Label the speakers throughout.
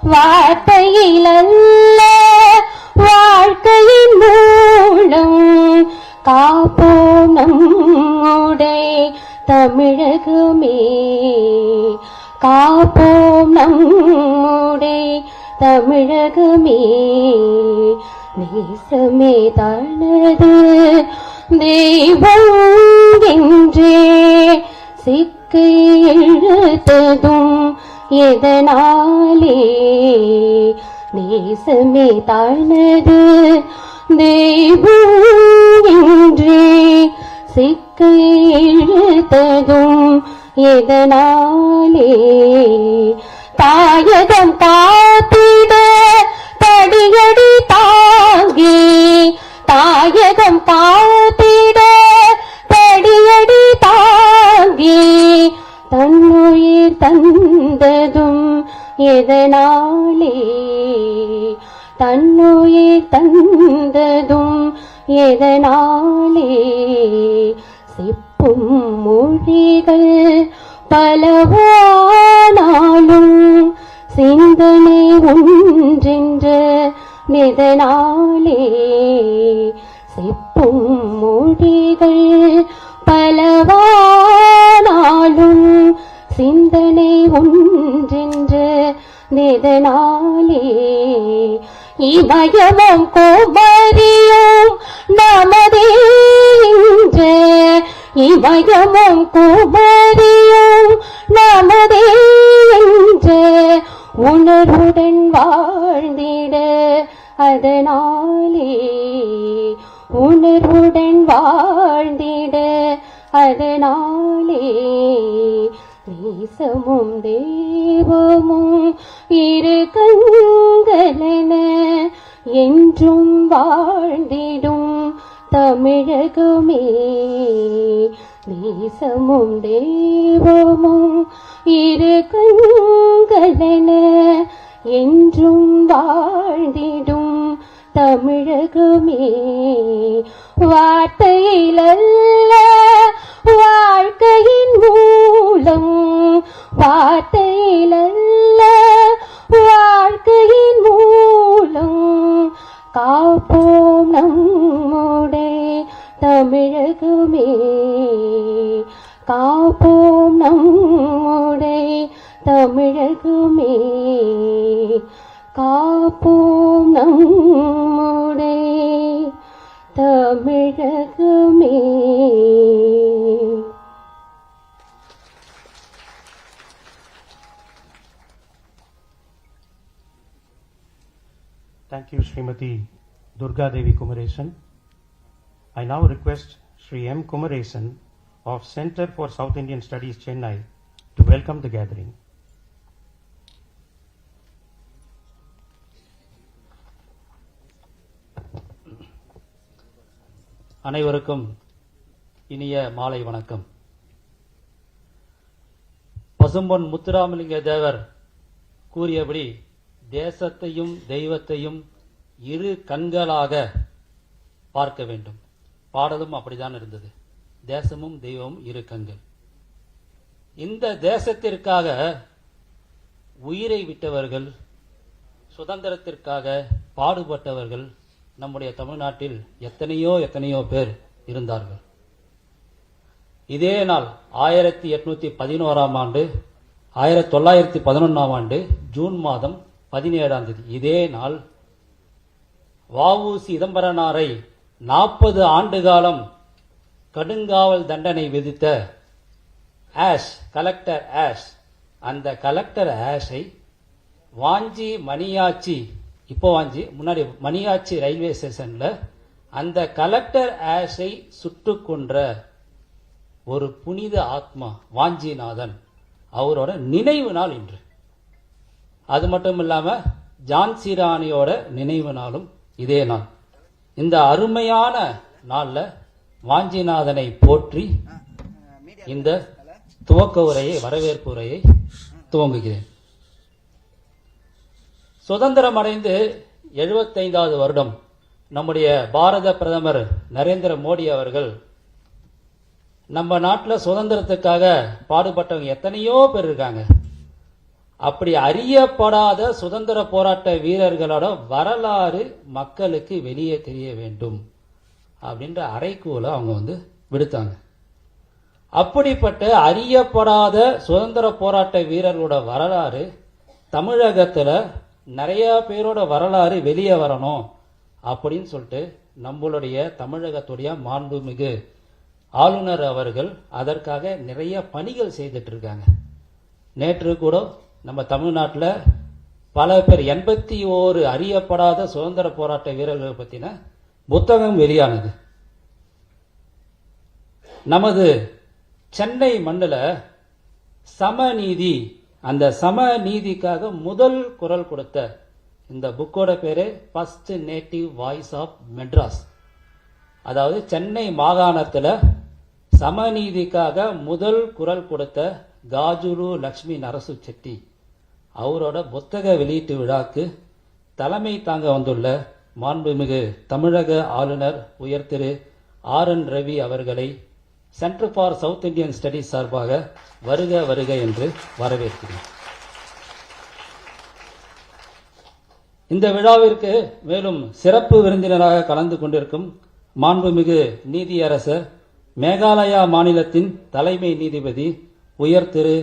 Speaker 1: வார்த்தையில் அல்ல வாழ்க்கையின் மூலம் காப்போம் நம்முடைய தமிழகமே, காப்போம் நம்முடைய தமிழகமே. நேசமே தனது தெய்வம் என்றே சிக்கை இழுத்ததும் எதனாலே? நேசமே தனது தெய்வம் என்றே சிக்கை இழுத்ததும் எதனாலே? தாயகம் காத்திட தடியடி தாங்கி, தாயகம் காத்திட தடியடி தாங்கி தன்னுயிர் தந்ததும் எதனாலே? தன்னுயிர் தந்ததும் எதனாலே? சிப்பும் மொழிகள் பலவானாலும் சிந்தனை ஒன்றென்ற எதனாலே? சிப்பும் மொழிகள் பலவானாலும் சிந்தனை ஒன்றென்ற எதனாலே? இமயமும் குமரியும் நமதே என்ற, இமயமும் குமரியும் நமதே என்ற உணர்வுடன் வாழ்ந்திட அதனாலே, உணர்வுடன் வாழ்ந்திட அதனாலே. நேசமும் தெய்வமும் இரு கண்களென என்றும் வாழ்ந்திடும் தமிழகமே. நேசமும் தெய்வமும் இரு கண்களென என்றும் வாழ்ந்திடும் தமிழகமே. வார்த்தையில் அல்ல வாழ்க்கையின் மூலம், வார்த்தையில் அல்ல வாழ்க்கையின் மூலம் காப்போம் நம்முடைய தமிழகமே, காப்போம் நம்முடைய தமிழகமே, காப்போம் நம்முடைய தமிழகமே.
Speaker 2: Thank you, Srimati Durga Devi Kumaresan. I now request Sri M. Kumaresan of Center for South Indian Studies, Chennai, to welcome the gathering.
Speaker 3: அனைவருக்கும் இனிய மாலை வணக்கம். பசும்பொன் முத்துராமலிங்க தேவர் கூறியபடி தேசத்தையும் தெய்வத்தையும் இரு கண்களாக பார்க்க வேண்டும். பாடலும் அப்படித்தான் இருந்தது. தேசமும் தெய்வமும் இரு கண்கள். இந்த தேசத்திற்காக உயிரை விட்டவர்கள், சுதந்திரத்திற்காக பாடுபட்டவர்கள் நம்முடைய தமிழ்நாட்டில் எத்தனையோ பேர் இருந்தார்கள். இதே நாள் 1811 ஆண்டு 1911 ஆண்டு ஜூன் மாதம் 17ஆம் தேதி இதே நாள் வ.உ. சிதம்பரனாரை 40 ஆண்டு காலம் கடுங்காவல் தண்டனை விதித்த கலெக்டர் அந்த கலெக்டர் ஆஷை வாஞ்சி மணியாச்சி, இப்போ வாஞ்சி முன்னாடி மணியாச்சி ரயில்வே ஸ்டேஷன்ல அந்த கலெக்டர் ஆஷை சுட்டு கொன்ற ஒரு புனித ஆத்மா வாஞ்சிநாதன், அவரோட நினைவு நாள் இன்று. அது மட்டும் இல்லாம ஜான்சி ராணியோட நினைவு நாளும் இதே நாள். இந்த அருமையான நாள்ல வாஞ்சிநாதனை போற்றி இந்த துவக்க உரையை, வரவேற்பு உரையை துவங்குகிறேன். சுதந்திரம் அடைந்து 75வது வருடம் நம்முடைய பாரத பிரதமர் நரேந்திர மோடி அவர்கள் நம்ம நாட்டில் சுதந்திரத்துக்காக பாடுபட்டவங்க எத்தனையோ பேர் இருக்காங்க. அப்படி அறியப்படாத சுதந்திர போராட்ட வீரர்களோட வரலாறு மக்களுக்கு வெளியே தெரிய வேண்டும் அப்படின்ற அறைகூலை அவங்க வந்து விடுத்தாங்க. அப்படிப்பட்ட அறியப்படாத சுதந்திர போராட்ட வீரர்களோட வரலாறு தமிழகத்துல நிறைய பேரோட வரலாறு வெளியே வரணும் அப்படின்னு சொல்லிட்டு நம்மளுடைய தமிழகத்துடைய மாண்புமிகு ஆளுநர் அவர்கள் அதற்காக நிறைய பணிகள் செய்துட்டு இருக்காங்க. நேற்று கூட நம்ம தமிழ்நாட்டில் பல பேர் 81 அறியப்படாத சுதந்திர போராட்ட வீரர்கள் பற்றின புத்தகம் வெளியானது. நமது சென்னை மண்ணில் சமநீதி, அந்த சமநீதிக்காக முதல் குரல் கொடுத்த இந்த புக்கோட பேரு first native voice of Madras. அதாவது சென்னை மாகாணத்தில் சமநீதிக்காக முதல் குரல் கொடுத்த காஜுரு லட்சுமி நரசு செட்டி அவரோட புத்தக வெளியீட்டு விழாக்கு தலைமை தாங்க வந்துள்ள மாண்புமிகு தமிழக ஆளுநர் உயர் திரு R.N ரவி அவர்களை centre for south Indian studies சார்பாக வருக வருக என்று வரவேற்கிறேன். இந்த விழாவிற்கு மேலும் சிறப்பு விருந்தினராக கலந்து கொண்டிருக்கும் மாண்புமிகு நீதியரசர் மேகாலயா மாநிலத்தின் தலைமை நீதிபதி உயர் திரு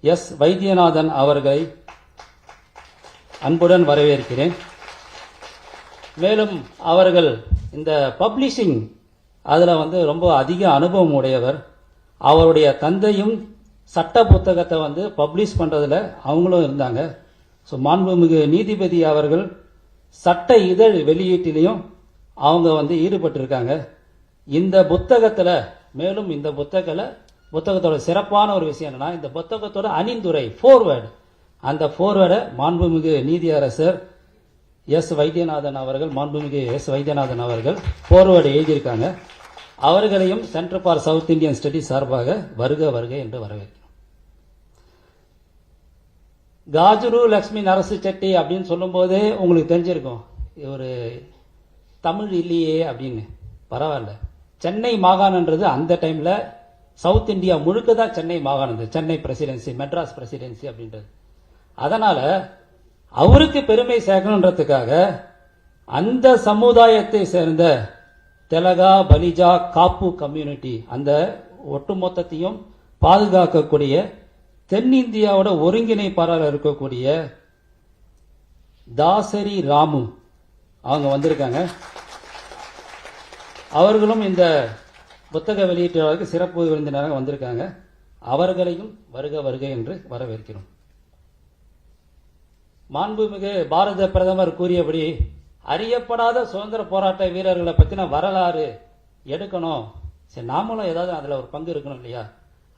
Speaker 3: எஸ் வைத்தியநாதன் அவர்களை அன்புடன் வரவேற்கிறேன். மேலும் அவர்கள் இந்த பப்ளிஷிங் அதில் வந்து ரொம்ப அதிக அனுபவம் உடையவர். அவருடைய தந்தையும் சட்ட புத்தகத்தை வந்து பப்ளிஷ் பண்ணுறதுல அவங்களும் இருந்தாங்க. ஸோ மாண்புமிகு நீதிபதி அவர்கள் சட்ட இதழ் வெளியீட்டிலையும் அவங்க வந்து ஈடுபட்டிருக்காங்க. இந்த புத்தகத்தில் மேலும் இந்த புத்தகத்தோட சிறப்பான ஒரு விஷயம் என்னன்னா, இந்த புத்தகத்தோட அணிந்துரை ஃபோர்வேர்டு, அந்த ஃபோர்வேர்டை மாண்புமிகு நீதியரசர் மாண்புமிகு எஸ் வைத்தியநாதன் அவர்கள் ஃபோர்வேர்டு எழுதியிருக்காங்க. அவர்களையும் centre for south Indian studies சார்பாக வருக வருக என்று வரவேற்கிறோம். காஜுரு லட்சுமி நரசு செட்டி அப்படின்னு சொல்லும் போதே உங்களுக்கு தெரிஞ்சிருக்கும் ஒரு தமிழ் இல்லையே அப்படின்னு. பரவாயில்ல, சென்னை மாகாணன்றது அந்த டைம்ல சவுத் இந்தியா முழுக்க தான் சென்னை மாகாணம், சென்னை பிரசிடென்சி, மெட்ராஸ் பிரசிடென்சி அப்படின்றது. அதனால அவருக்கு பெருமை சேர்க்கணுன்றதுக்காக அந்த சமுதாயத்தை சேர்ந்த தெலகா, பலிஜா, காப்பு கம்யூனிட்டி, அந்த ஒட்டுமொத்தத்தையும் பாதுகாக்கக்கூடிய தென்னிந்தியாவோட ஒருங்கிணைப்பாளர் இருக்கக்கூடிய தாசரி ராமு அவங்க வந்திருக்காங்க. அவர்களும் இந்த புத்தக வெளியீட்டு சிறப்பு விருந்தினராக வந்திருக்காங்க. அவர்களையும் வருக வருக என்று வரவேற்கிறோம். மாண்புமிகு பாரத பிரதமர் கூறியபடி அறியப்படாத சுதந்திர போராட்ட வீரர்களை பற்றின வரலாறு எடுக்கணும். சரி, நாமளும் ஏதாவது அதில் ஒரு பங்கு இருக்கணும் இல்லையா?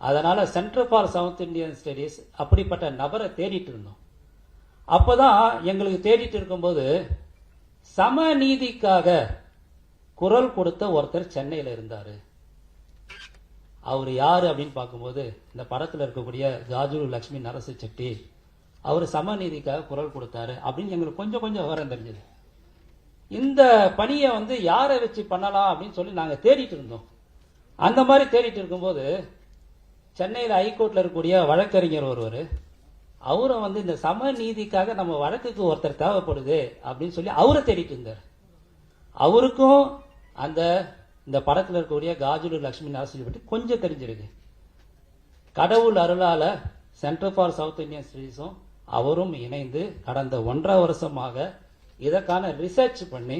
Speaker 3: அதனால centre for south Indian studies அப்படிப்பட்ட நபரை தேடிட்டு இருந்தோம். அப்போதான் எங்களுக்கு தேடிட்டு இருக்கும்போது சமநீதிக்காக குரல் கொடுத்த ஒருத்தர் சென்னையில் இருந்தார். அவர் யாரு அப்படின்னு பார்க்கும்போது இந்த படத்தில் இருக்கக்கூடிய காஜுரு லட்சுமி நரசு செட்டி, அவர் சமநீதிக்காக குரல் கொடுத்தாரு அப்படின்னு எங்களுக்கு கொஞ்சம் கொஞ்சம் விவரம் தெரிஞ்சது. இந்த பணியை வந்து யாரை வச்சு பண்ணலாம் அப்படின்னு சொல்லி நாங்கள் தேடிட்டு இருந்தோம். அந்த மாதிரி தேடிட்டு இருக்கும்போது சென்னையில் ஹைகோர்ட்டில் இருக்கக்கூடிய வழக்கறிஞர் ஒருவர், அவரும் வந்து இந்த சமநீதிக்காக நம்ம வழக்குக்கு ஒருத்தர் தேவைப்படுது அப்படின்னு சொல்லி அவரை தேடிட்டு இருந்தார். அவருக்கும் இந்த படத்தில் இருக்கக்கூடிய காஜுரு லட்சுமி நரசு பற்றி கொஞ்சம் தெரிஞ்சிருக்கு. கடவுள் அருளால சென்டர் ஃபார் சவுத் இந்தியன் ஸ்டடீஸும் அவரும் இணைந்து கடந்த 1.5 வருஷமாக இதற்கான ரிசர்ச் பண்ணி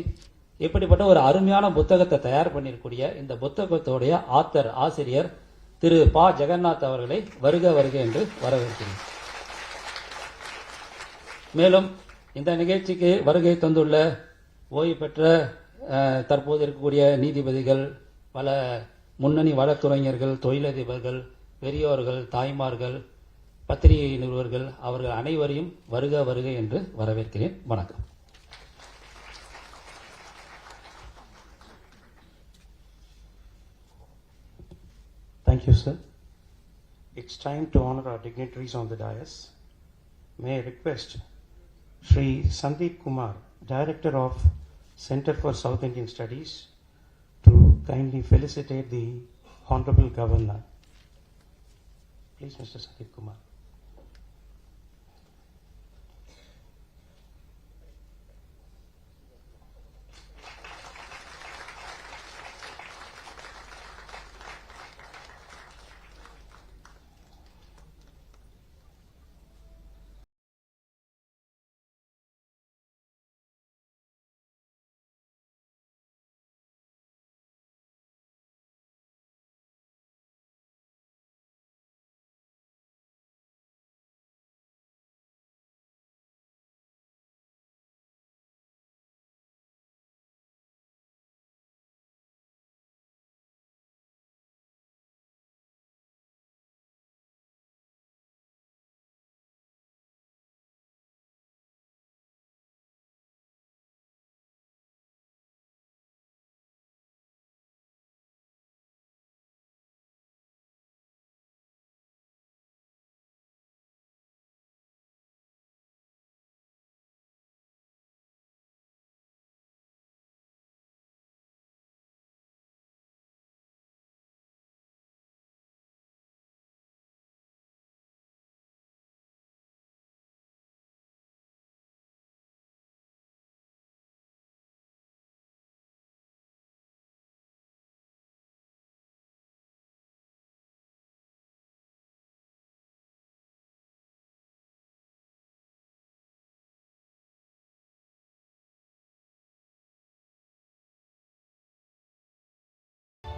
Speaker 3: இப்படிப்பட்ட ஒரு அருமையான புத்தகத்தை தயார் பண்ணிருக்கூடிய இந்த புத்தகத்தோடைய ஆசிரியர் திரு பா ஜெகநாத் அவர்களை வருக வருக என்று வரவேற்கிறேன். மேலும் இந்த நிகழ்ச்சிக்கு வருகை தந்துள்ள ஓய்வு பெற்ற தற்போது இருக்கக்கூடிய நீதிபதிகள், பல முன்னணி வழக்குரைஞர்கள், தொழிலதிபர்கள், பெரியோர்கள், தாய்மார்கள், பத்திரிகை நிறுவர்கள், அவர்கள் அனைவரையும் வருக வருக என்று வரவேற்கிறேன். வணக்கம்.
Speaker 2: Thank you, sir. It's time to honor our dignitaries on the dais. May I request Shri Sandeep Kumar, Director of Center for South Indian Studies, to kindly felicitate the Honorable Governor. Please, Mr. Sandeep Kumar.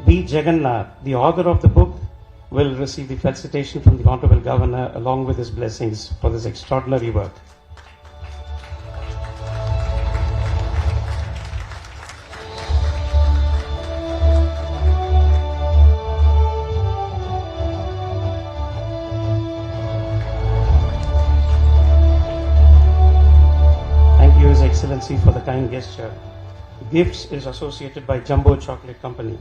Speaker 2: B. Jagannath, the author of the book, will receive the felicitation from the Honorable Governor along with his blessings for this extraordinary work. Thank you, His Excellency, for the kind gesture. Gifts is associated by Jumbo Chocolate Company.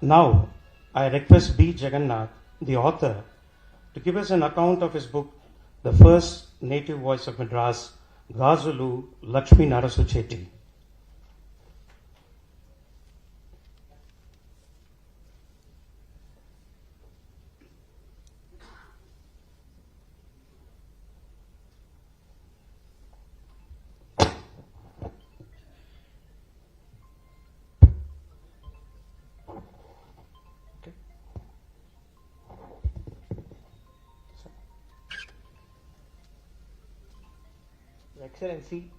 Speaker 2: Now, I request B. Jagannath, the author, to give us an account of his book, The First Native Voice of Madras, Gazulu Lakshmi Narasu Chetty.
Speaker 4: Your Excellency,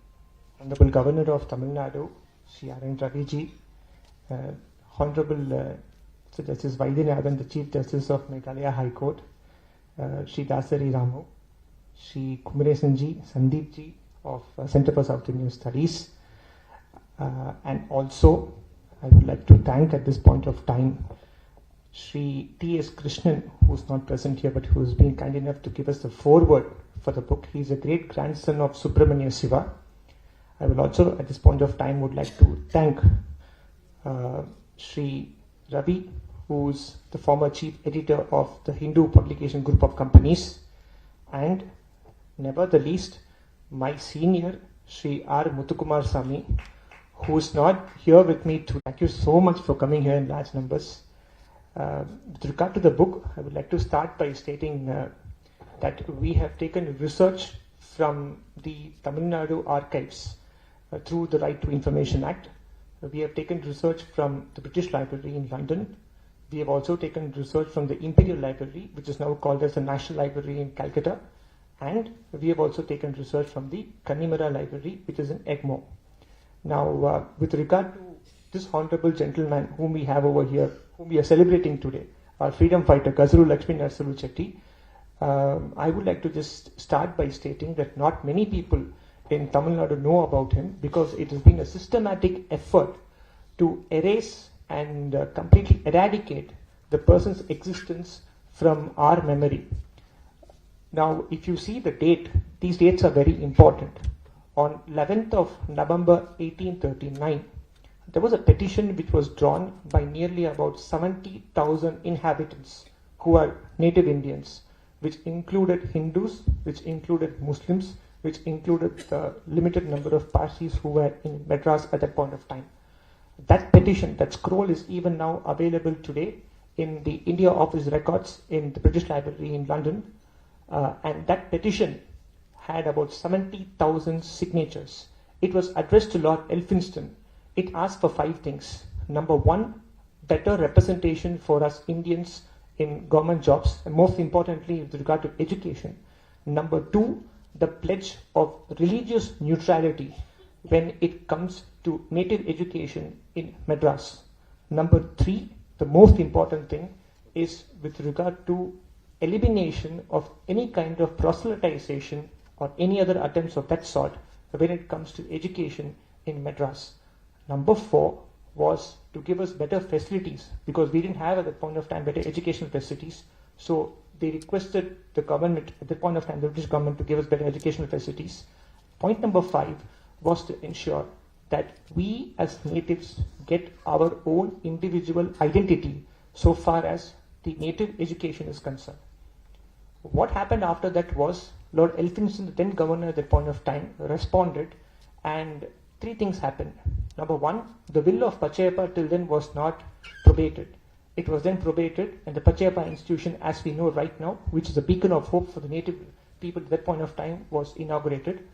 Speaker 4: Honorable Governor of Tamil Nadu, Shri R.N Ravi ji, Honorable Sir Justice Vaidyanathan, the Chief Justice of Meghalaya High Court, Shri Dasari Ramu, Shri Kumaresan ji, Sandeep ji of Center for South Indian Studies, and also I would like to thank at this point of time Shri T.S. Krishnan, who is not present here but who has been kind enough to give us the foreword for the book. He is a great grandson of Subramanya Shiva. I will also at this point of time would like to thank Shri Ravi, who is the former chief editor of the Hindu publication group of companies, and never the least my senior Shri R. Muthukumar Sami, who is not here with me to thank you so much for coming here in large numbers. With regard to the book, I would like to start by stating that we have taken research from the Tamil Nadu archives through the Right to Information Act. We have taken research from the British Library in London. We have also taken research from the Imperial Library, which is now called as the National Library in Calcutta. And we have also taken research from the Kannimara Library, which is in Egmore. Now, with regard to this honorable gentleman whom we have over here, whom we are celebrating today, our freedom fighter, Gazuru Lakshmi Narasu Chetty, I would like to just start by stating that not many people in Tamil Nadu know about him, because it has been a systematic effort to erase and completely eradicate the person's existence from our memory. Now, if you see the date, these dates are very important. On 11th of November 1839, there was a petition which was drawn by nearly about 70,000 inhabitants who are native Indians, which included Hindus, which included Muslims, which included the limited number of Parsis who were in Madras at that point of time. That petition, that scroll is even now available today in the India Office records in the British Library in London. And that petition had about 70,000 signatures. It was addressed to Lord Elphinstone. It asked for 5 things. Number 1, better representation for us Indians in government jobs, and most importantly with regard to education. Number 2, the pledge of religious neutrality when it comes to native education in Madras. Number 3, the most important thing, is with regard to elimination of any kind of proselytization or any other attempts of that sort when it comes to education in Madras. Number 4 was to give us better facilities, because we didn't have at that point of time better educational facilities. So they requested the government at that point of time, the British government, to give us better educational facilities. Point number 5 was to ensure that we as natives get our own individual identity so far as the native education is concerned. What happened after that was Lord Elphinstone, the then governor at that point of time, responded, and 3 things happened. Number 1, the will of Pachayappa till then was not probated. It was then probated, and the Pachayappa institution, as we know right now, which is a beacon of hope for the native people at that point of time, was inaugurated.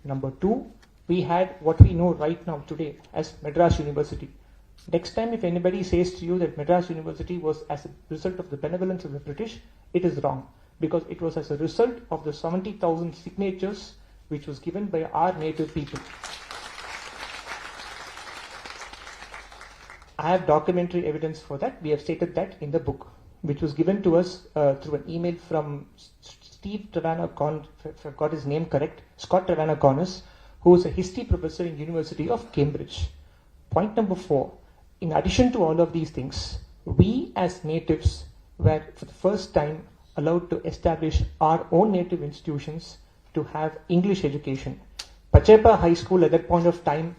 Speaker 4: Number 2, we had what we know right now today as Madras University. Next time if anybody says to you that Madras University was as a result of the benevolence of the British, it is wrong, because it was as a result of the 70,000 signatures which was given by our native people. I have documentary evidence for that. We have stated that in the book, which was given to us through an email from Steve Trevana, if I've got his name correct, Scott Trevana Connors, who is a history professor in University of Cambridge. Point number 4, in addition to all of these things, we as natives were for the first time allowed to establish our own native institutions to have English education. Pachepa High School at that point of time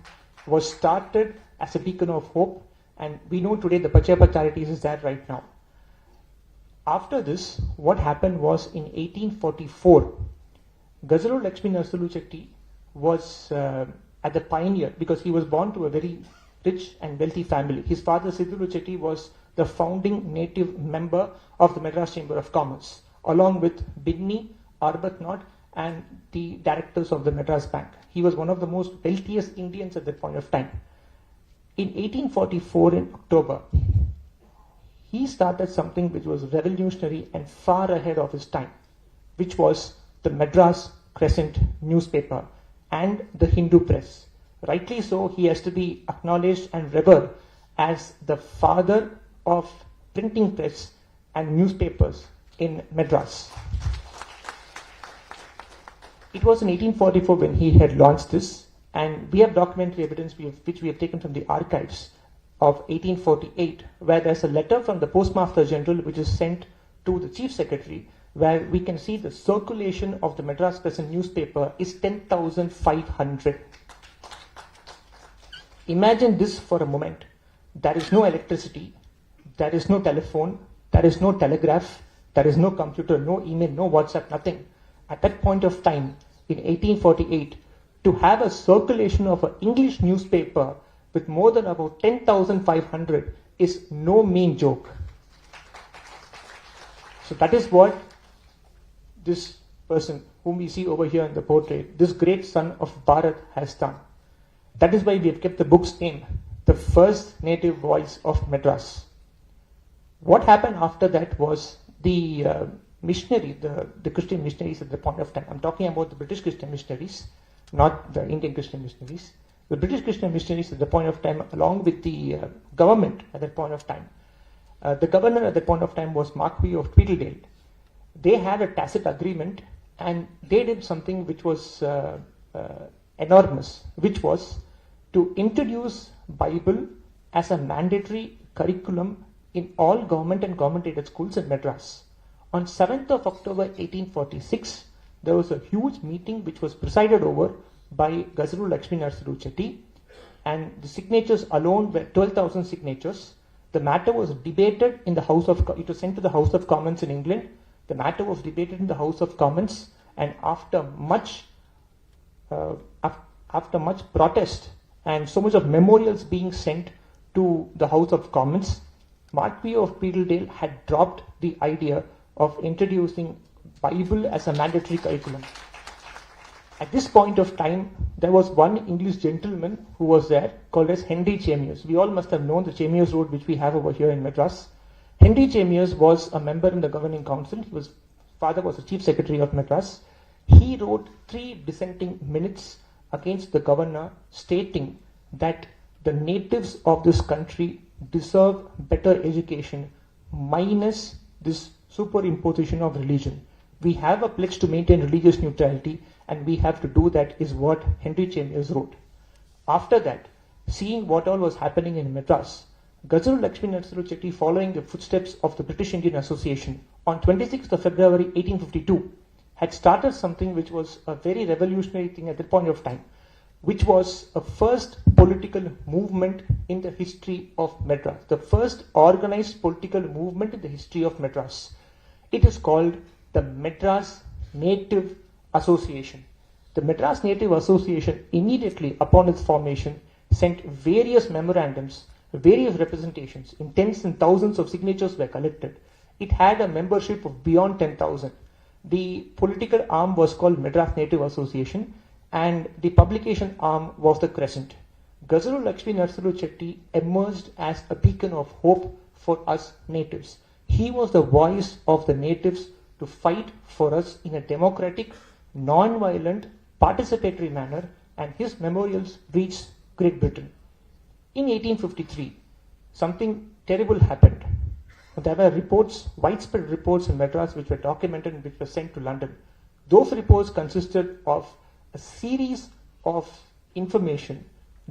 Speaker 4: was started as a beacon of hope, and we know today the Pachepa Charities is there right now. After this, what happened was in 1844, Gazaru Lakshmi Narasimha Chetty was at the pioneer because he was born to a very rich and wealthy family. His father Sidhuru Chetty was the founding native member of the Madras Chamber of Commerce, along with Bidni, Arbuthnot, and the directors of the Madras Bank. He was one of the most wealthiest Indians at that point of time. In 1844, in October, he started something which was revolutionary and far ahead of his time, which was the Madras Crescent newspaper and the Hindu press. Rightly so, he has to be acknowledged and revered as the father of printing press and newspapers in Madras. It was in 1844 when he had launched this, and we have documentary evidence which we have taken from the archives of 1848, where there's a letter from the Postmaster General which is sent to the Chief Secretary, where we can see the circulation of the Madras Crescent newspaper is 10,500. Imagine this for a moment. There is no electricity, there is no telephone, there is no telegraph, there is no computer, no email, no WhatsApp, nothing. At that point of time, in 1848, to have a circulation of an English newspaper with more than about 10,500 is no mean joke. So that is what this person whom we see over here in the portrait, this great son of Bharat, has done. That is why we have kept the book's name, The First Native Voice of Madras. What happened after that was the missionary, the Christian missionaries at the point of time. I'm talking about the British Christian missionaries, not the Indian Christian missionaries. The British Christian missionaries at the point of time, along with the government at that point of time. The governor at that point of time was Marquis of Tweedledale. They had a tacit agreement, and they did something which was enormous, which was to introduce Bible as a mandatory curriculum in all government and government-aided schools in Madras. On 7th of October 1846, there was a huge meeting which was presided over by Gazaru Lakshmi Narasimha Chetty, and the signatures alone were 12,000 signatures. The matter was debated in the House of, it was sent to the House of Commons in England. The matter was debated in the House of Commons, and after much protest and so much of memorials being sent to the House of Commons, Marquis of Tweedledale had dropped the idea of introducing Bible as a mandatory curriculum. At this point of time, there was one English gentleman who was there called as Henry Chamiers. We all must have known the Chamiers Road which we have over here in Madras. Henry Chamiers was a member in the governing council. His father was the chief secretary of Madras. He wrote 3 dissenting minutes against the governor, stating that the natives of this country deserve better education minus this superimposition of religion. We have a pledge to maintain religious neutrality, and we have to do that, is what Henry Chamiers wrote. After that, seeing what all was happening in Madras, Gazaru Lakshmi Narasimha Chetty, following the footsteps of the British Indian Association, on 26th of February 1852, had started something which was a very revolutionary thing at that point of time, which was a first political movement in the history of Madras, the first organized political movement in the history of Madras. It is called the Madras Native Association. The Madras Native Association, immediately upon its formation, sent various memorandums, various representations. In tens and thousands of signatures were collected. It had a membership of beyond 10,000. The political arm was called Madras Native Association, and the publication arm was the Crescent. Gazaru Lakshmi Narasimha Chetty emerged as a beacon of hope for us natives. He was the voice of the natives to fight for us in a democratic, non-violent, participatory manner, and his memorials reached Great Britain. In 1853, something terrible happened. There were reports, widespread reports in Madras which were documented and which were sent to London. Those reports consisted of a series of information,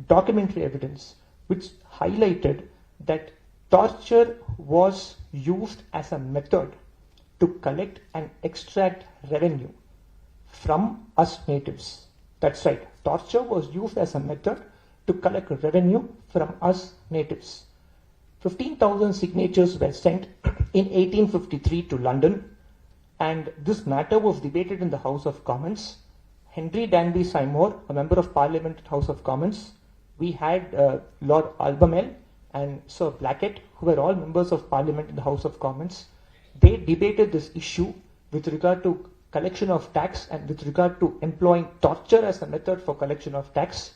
Speaker 4: documentary evidence, which highlighted that torture was used as a method to collect and extract revenue from us natives. That's right, torture was used as a method to collect revenue from us natives. 15,000 signatures were sent in 1853 to London, and this matter was debated in the House of Commons. Henry Danby Seymour, a member of Parliament at House of Commons, we had Lord Albemarle and Sir Blackett, who were all members of Parliament in the House of Commons. They debated this issue with regard to collection of tax and with regard to employing torture as a method for collection of tax.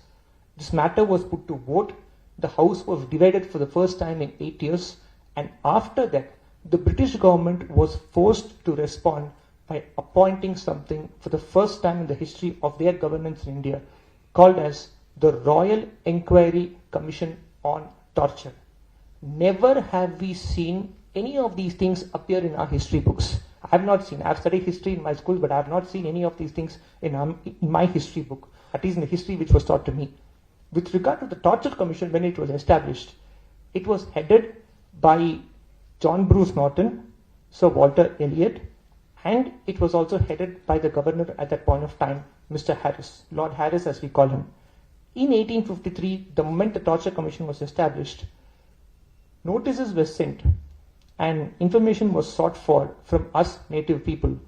Speaker 4: This matter was put to vote. The House was divided for the first time in 8 years, and after that, the British government was forced to respond by appointing something for the first time in the history of their governance in India, called as the Royal Inquiry Commission on Torture. Never have we seen any of these things appear in our history books. I have not seen. I have studied history in my school, but I have not seen any of these things in my history book, at least in the history which was taught to me. With regard to the Torture Commission, when it was established, it was headed by John Bruce Norton, Sir Walter Elliot, and it was also headed by the governor at that point of time, Mr. Harris, Lord Harris as we call him. In 1853, the moment the Torture Commission was established, notices were sent and information was sought for from us native people.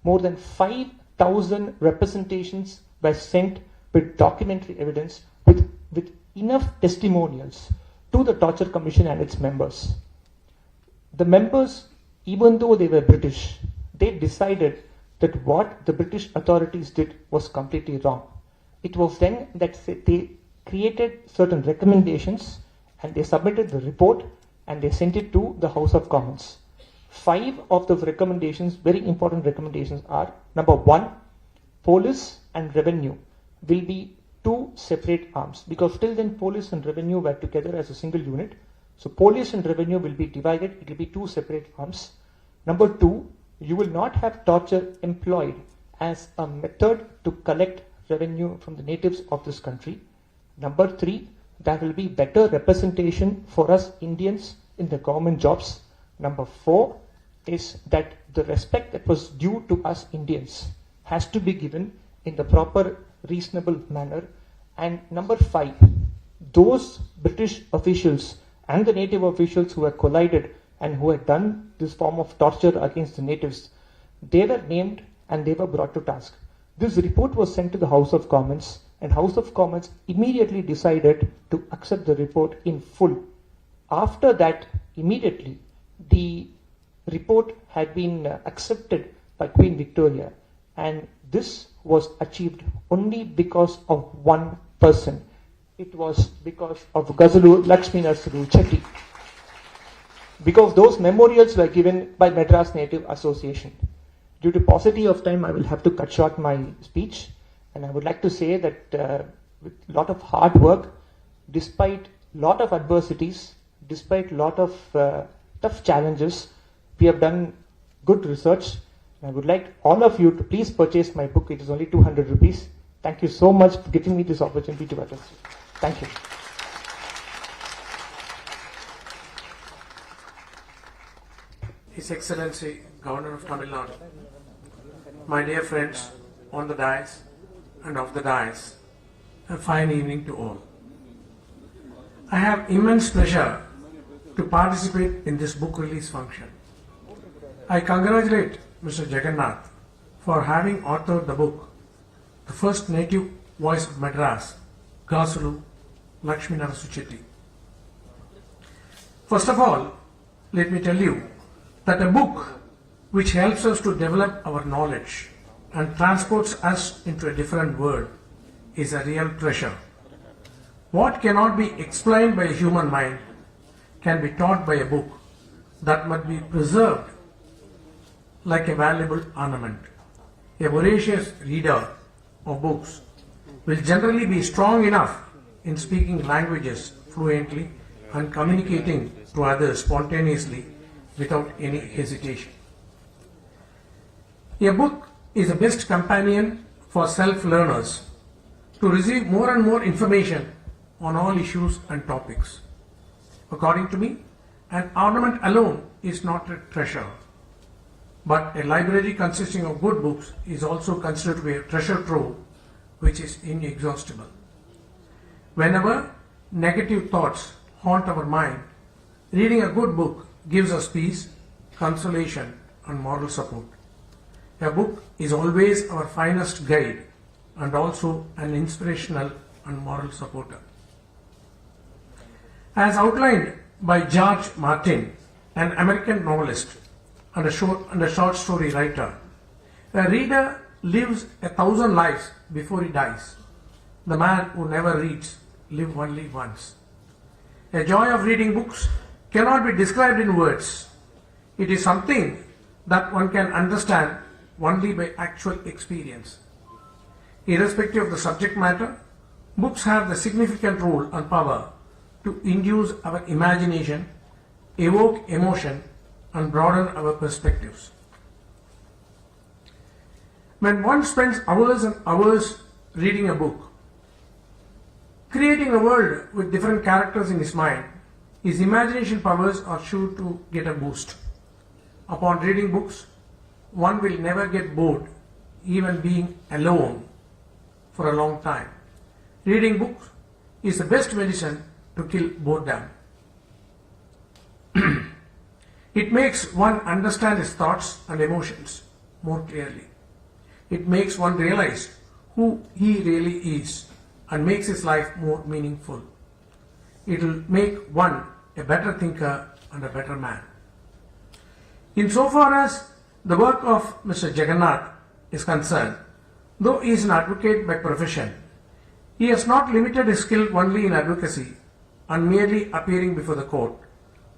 Speaker 4: More than 5,000 representations were sent with documentary evidence, with enough testimonials to the Torture Commission and its members. The members, even though they were British, they decided that what the British authorities did was completely wrong. It was then that they created certain recommendations and they submitted the report and they sent it to the House of Commons. 5 of those recommendations, very important recommendations, are: number 1, police and revenue will be 2 separate arms, because till then police and revenue were together as a single unit. So police and revenue will be divided, it will be 2 separate arms. Number 2, you will not have torture employed as a method to collect revenue from the natives of this country. Number 3, there will be better representation for us Indians in the government jobs. Number 4 is that the respect that was due to us Indians has to be given in the proper, reasonable manner. And number 5, those British officials and the native officials who had collided and who had done this form of torture against the natives, they were named and they were brought to task. This report was sent to the House of Commons, and House of Commons immediately decided to accept the report in full. After that, immediately, the report had been accepted by Queen Victoria, and this was achieved only because of one person. It was because of Gazalu Lakshmi Narasimha Chetty. Because those memorials were given by Madras Native Association. Due to paucity of time, I will have to cut short my speech, and I would like to say that with a lot of hard work, despite a lot of adversities, despite a lot of tough challenges, we have done good research. I would like all of you to please purchase my book. It is only 200 rupees. Thank you so much for giving me this opportunity to address you. Thank you.
Speaker 5: His Excellency, Governor of Tamil Nadu, my dear friends on the dais and off the dais, a fine evening to all. I have immense pleasure to participate in this book release function. I congratulate Mr. Jagannath for having authored the book, The First Native Voice of Madras, Gazalu Lakshmi Narasimha Chetty. First of all, let me tell you that a book which helps us to develop our knowledge and transports us into a different world is a real treasure. What cannot be explained by a human mind can be taught by a book that must be preserved like a valuable ornament. A voracious reader of books will generally be strong enough in speaking languages fluently and communicating to others spontaneously without any hesitation. A book is the best companion for self-learners to receive more and more information on all issues and topics. According to me, an ornament alone is not a treasure, but a library consisting of good books is also considered to be a treasure trove which is inexhaustible. Whenever negative thoughts haunt our mind, reading a good book gives us peace, consolation, and moral support. A book is always our finest guide and also an inspirational and moral supporter. As outlined by George Martin, an American novelist and a short story writer, a reader lives 1,000 lives before he dies. The man who never reads lives only once. A joy of reading books cannot be described in words. It is something that one can understand only by actual experience. Irrespective of the subject matter, books have the significant role and power to induce our imagination, evoke emotion, and broaden our perspectives. When one spends hours and hours reading a book, creating a world with different characters in his mind, his imagination powers are sure to get a boost. Upon reading books, one will never get bored, even being alone for a long time. Reading books is the best medicine to kill boredom. It makes one understand his thoughts and emotions more clearly. It makes one realize who he really is and makes his life more meaningful. It will make one a better thinker and a better man. Insofar as the work of Mr. Jagannath is concerned, though he is an advocate by profession, he has not limited his skill only in advocacy and merely appearing before the court,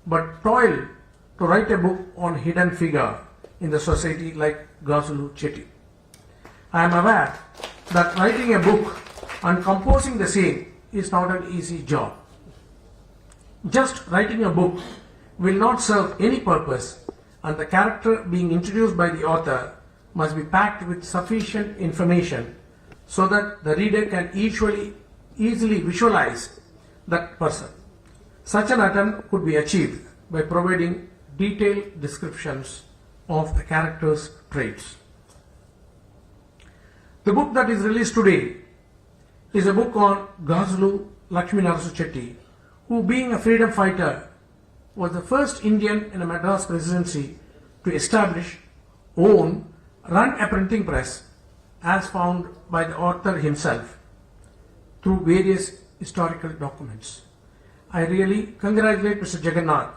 Speaker 5: but toiled to write a book on hidden figure in the society like Gazulu Chetty. I am aware that writing a book and composing the same is not an easy job. Just writing a book will not serve any purpose, and the character being introduced by the author must be packed with sufficient information so that the reader can easily visualize that person. Such an attempt could be achieved by providing detailed descriptions of the character's traits. The book that is released today is a book on Gazulu Lakshmi Narasu Chetty, who, being a freedom fighter, was the first Indian in a Madras presidency to establish, own, run a printing press as found by the author himself through various historical documents. I really congratulate Mr. Jagannath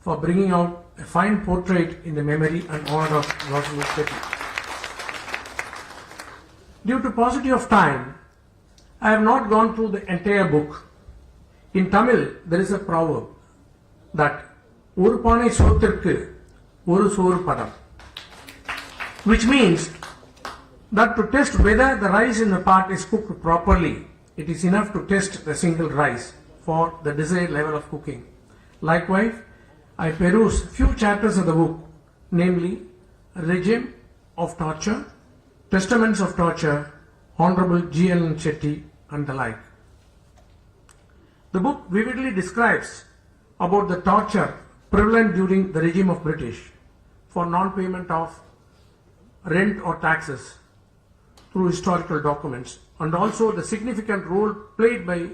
Speaker 5: for bringing out a fine portrait in the memory and honor of Gazulu Chetty. Due to paucity of time, I have not gone through the entire book. In Tamil, there is a proverb that "Oru paanai sothirkku oru soru padam," which means that to test whether the rice in the pot is cooked properly, it is enough to test the single rice for the desired level of cooking. Likewise, I peruse few chapters of the book, namely Regime of Torture, Testaments of Torture, Honorable G.L.N. Chetty, and the like. The book vividly describes about the torture prevalent during the regime of British for non-payment of rent or taxes through historical documents, and also the significant role played by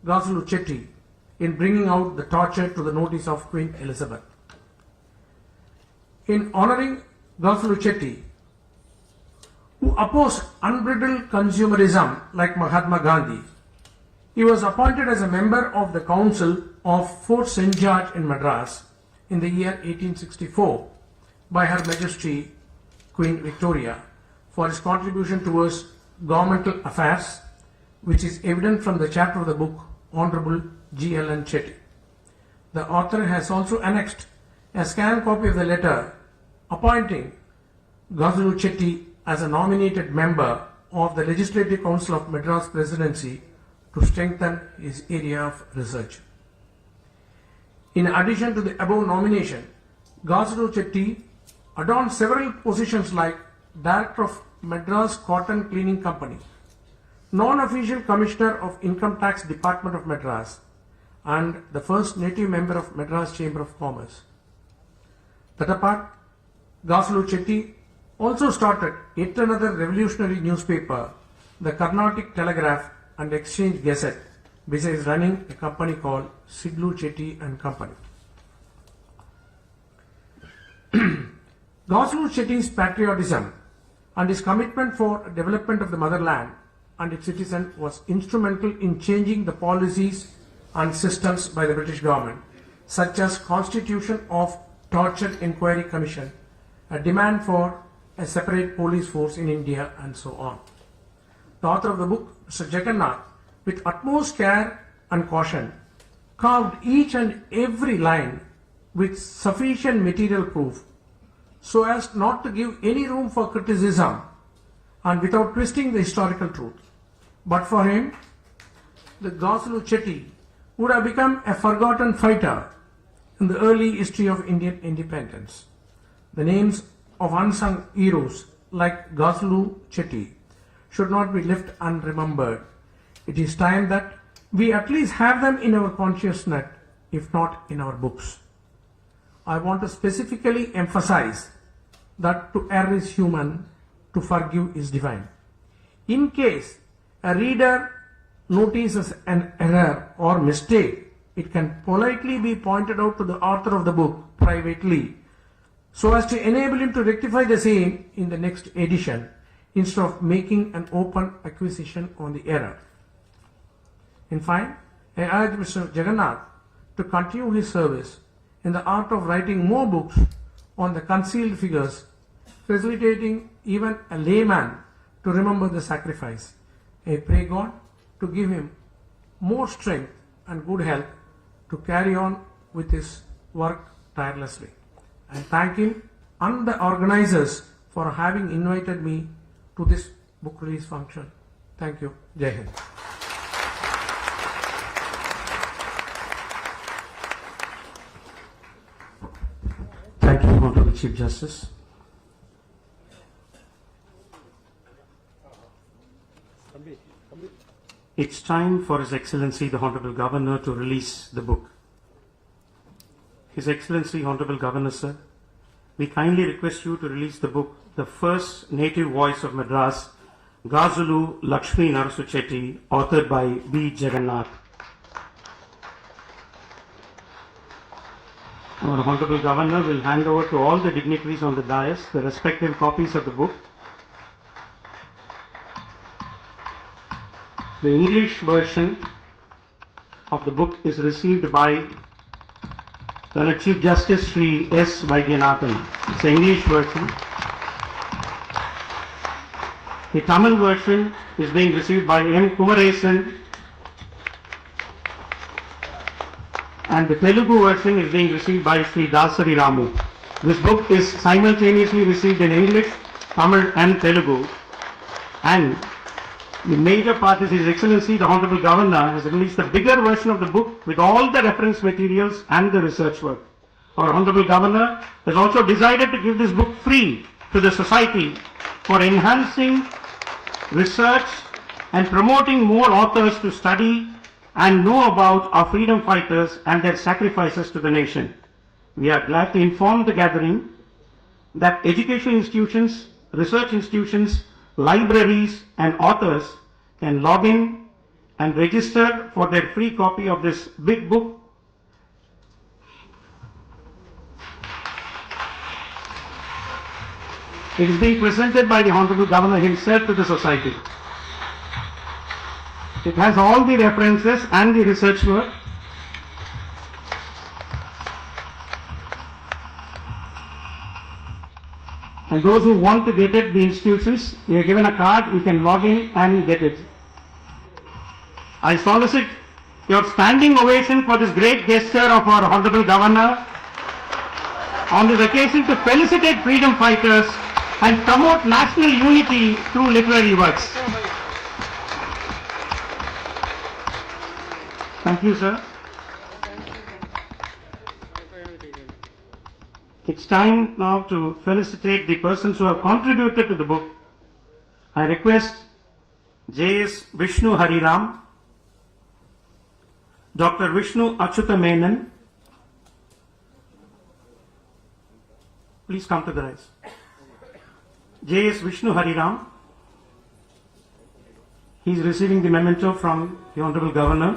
Speaker 5: Gazulu Chetty in bringing out the torture to the notice of Queen Elizabeth. In honoring Gazulu Chetty, who opposed unbridled consumerism like Mahatma Gandhi, he was appointed as a member of the Council of Fort St. George in Madras in the year 1864 by Her Majesty Queen Victoria for his contribution towards governmental affairs, which is evident from the chapter of the book Honorable G.L.N. Chetty. The author has also annexed a scanned copy of the letter appointing Gazulu Chetty as a nominated member of the Legislative Council of Madras Presidency to strengthen his area of research. In addition to the above nomination, Gazulu Chetty adorned several positions like Director of Madras Cotton Cleaning Company, Non-Official Commissioner of Income Tax Department of Madras, and the first native member of Madras Chamber of Commerce. That apart, Gazulu Chetty also started yet another revolutionary newspaper, the Carnatic Telegraph and Exchange Gazette, besides running a company called Sidlu Chetty and Company. Gazulu Chetty's patriotism and his commitment for development of the motherland and its citizens was instrumental in changing the policies and systems by the British government, such as Constitution of Torture Inquiry Commission, a demand for a separate police force in India, and so on. The author of the book, Mr. Jagannath, with utmost care and caution, carved each and every line with sufficient material proof so as not to give any room for criticism and without twisting the historical truth. But for him, the Gazulu Chetty would have become a forgotten fighter in the early history of Indian independence. The names of unsung heroes like Gazulu Chetty should not be left unremembered. It is time that we at least have them in our consciousness, if not in our books. I want to specifically emphasize that to err is human, to forgive is divine. In case a reader notices an error or mistake, it can politely be pointed out to the author of the book privately so as to enable him to rectify the same in the next edition instead of making an open accusation on the error. In fine, I urge Mr. Jagannath to continue his service in the art of writing more books on the concealed figures, facilitating even a layman to remember the sacrifice. I pray God to give him more strength and good health to carry on with his work tirelessly. I thank him and the organizers for having invited me to this book release function. Thank you. Jai Hind.
Speaker 2: Thank you, Honorable Chief Justice. It's time for His Excellency the Honorable Governor to release the book. His Excellency Honorable Governor Sir, we kindly request you to release the book, The First Native Voice of Madras, Gazulu Lakshmi Narasu Chetty, authored by B. Jagannath. Our Honorable Governor will hand over to all the dignitaries on the dais the respective copies of the book. The English version of the book is received by the Chief Justice Sri S. Vaidyanathan. It's the English version. The Tamil version is being received by M. Kumaresan, and the Telugu version is being received by Sri Dasari Ramu. This book is simultaneously received in English, Tamil and Telugu, and the major part is His Excellency the Honorable Governor has released the bigger version of the book with all the reference materials and the research work. Our Honorable Governor has also decided to give this book free to the society for enhancing research and promoting more authors to study and know about our freedom fighters and their sacrifices to the nation. We are glad to inform the gathering that educational institutions, research institutions, libraries and authors can log in and register for their free copy of this big book. It is being presented by the Honorable Governor himself to the society. It has all the references and the research work. And those who want to get it, the institutions, you are given a card, you can log in and get it. I solicit your standing ovation for this great gesture of our Honorable Governor on this occasion to felicitate freedom fighters and promote national unity through literary works. Thank you, sir. It's time now to felicitate the persons who have contributed to the book. I request J.S. Vishnu Hariram, Dr. Vishnu Achyuta Menon. Please come to the rise. J.S. Vishnu Hariram. He is receiving the memento from the Honorable Governor.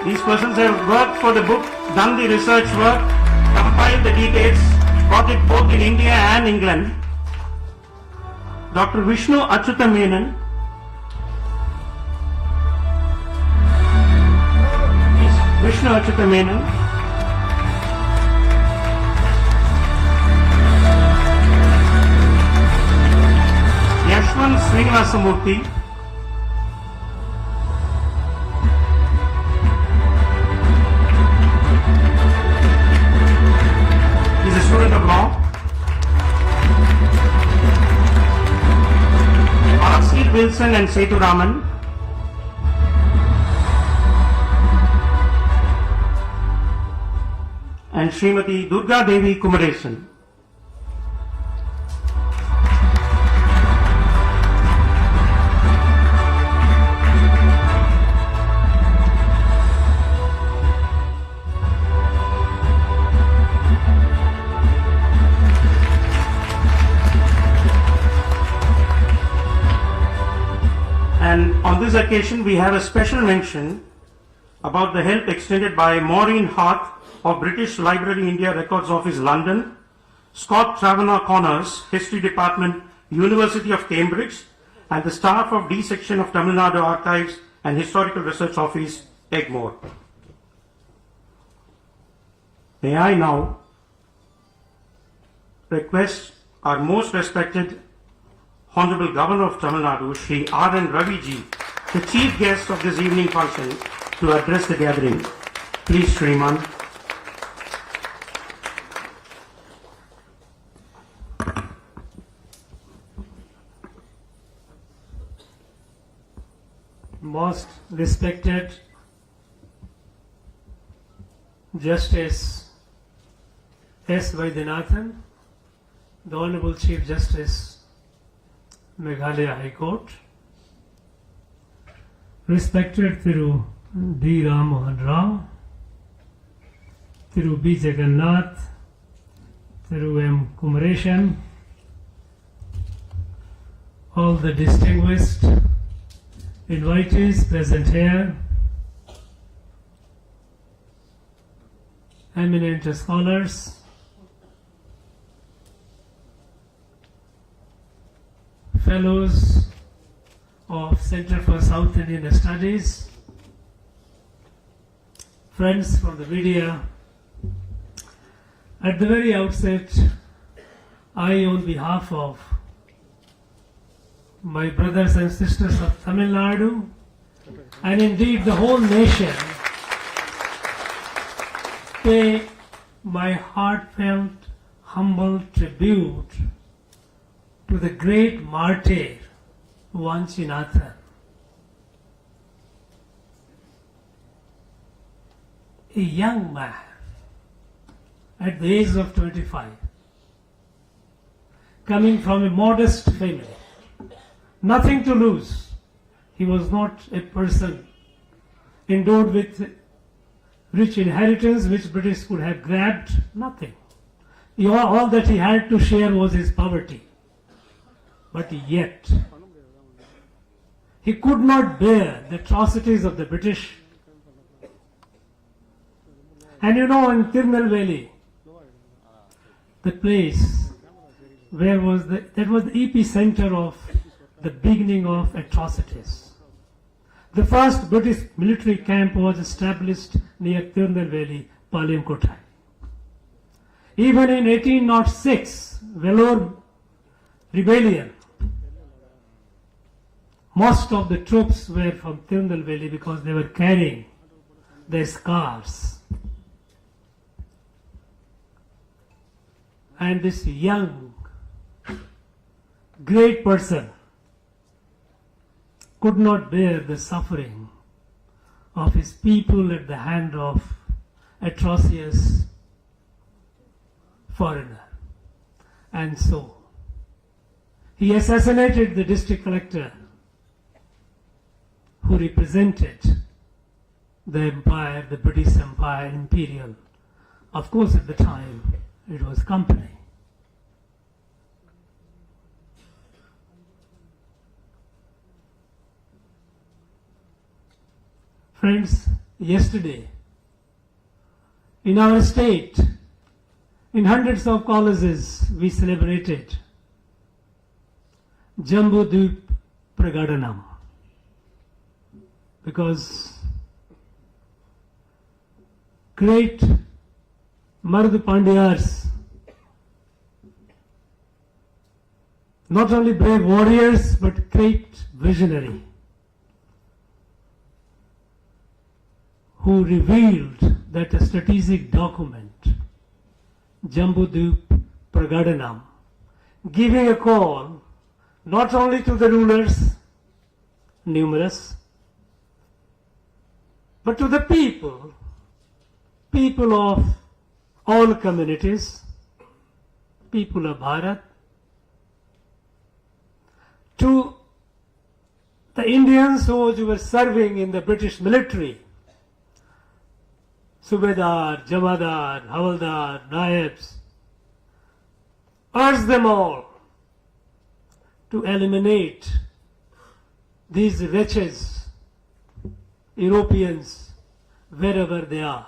Speaker 2: These persons have worked for the book, done the research work, compiled the details, got it both in India and England. Dr. Vishnu Achyuta Menon. Vishnu Achyuta Menon. Yashwant Srinivasamurthy. He's a student of law. R.C. Wilson and Setu Raman. And Srimati Durga Devi Kumaresan. And on this occasion we have a special mention about the help extended by Maureen Hart of British Library India Records Office, London, Scott Travanor Connors, History Department, University of Cambridge, and the staff of D section of Tamil Nadu Archives and Historical Research Office, Egmore. May I now request our most respected Honorable Governor of Tamil Nadu, Shri R.N. Ravi ji, the chief guest of this evening function, to address the gathering. Please, Shriman.
Speaker 6: Most respected Justice S. Vaidyanathan, the Honorable Chief Justice, Meghalaya High Court, respected Thiru D. Ramohan Rao, Thiru B. Jagannath, Thiru M. Kumaresan, all the distinguished invitees present here, eminent scholars, fellows of Center for South Indian Studies, friends from the media. At the very outset, I, on behalf of my brothers and sisters of Tamil Nadu, and indeed the whole nation, pay my heartfelt, humble tribute to the great martyr Vanchinathan. A young man at the age of 25, coming from a modest family, nothing to lose. He was not a person endowed with rich inheritance which British could have grabbed, nothing. All that he had to share was his poverty. But yet, he could not bear the atrocities of the British. And you know, in Tirunelveli, the place where that was the epicenter of the beginning of atrocities. The first British military camp was established near Tirunelveli, Palayamkottai. Even in 1806, Vellore rebellion, most of the troops were from Tirunelveli because they were carrying their scars. And this young, great person could not bear the suffering of his people at the hand of atrocious foreigner. And so, he assassinated the district collector who represented the empire, the British Empire, imperial. Of course, at the time, it was company. Friends, yesterday, in our state, in hundreds of colleges, we celebrated Jambudvip Pragadanam, because great Mardu Pandyas, not only brave warriors but great visionary, who revealed that a strategic document, Jambudvip Pragadanam, giving a call not only to the rulers, numerous, but to the people of all communities, people of Bharat, to the Indians who were serving in the British military, Subedar, Jamadar, Havaldar, Naibs, urge them all to eliminate these wretches, Europeans, wherever they are.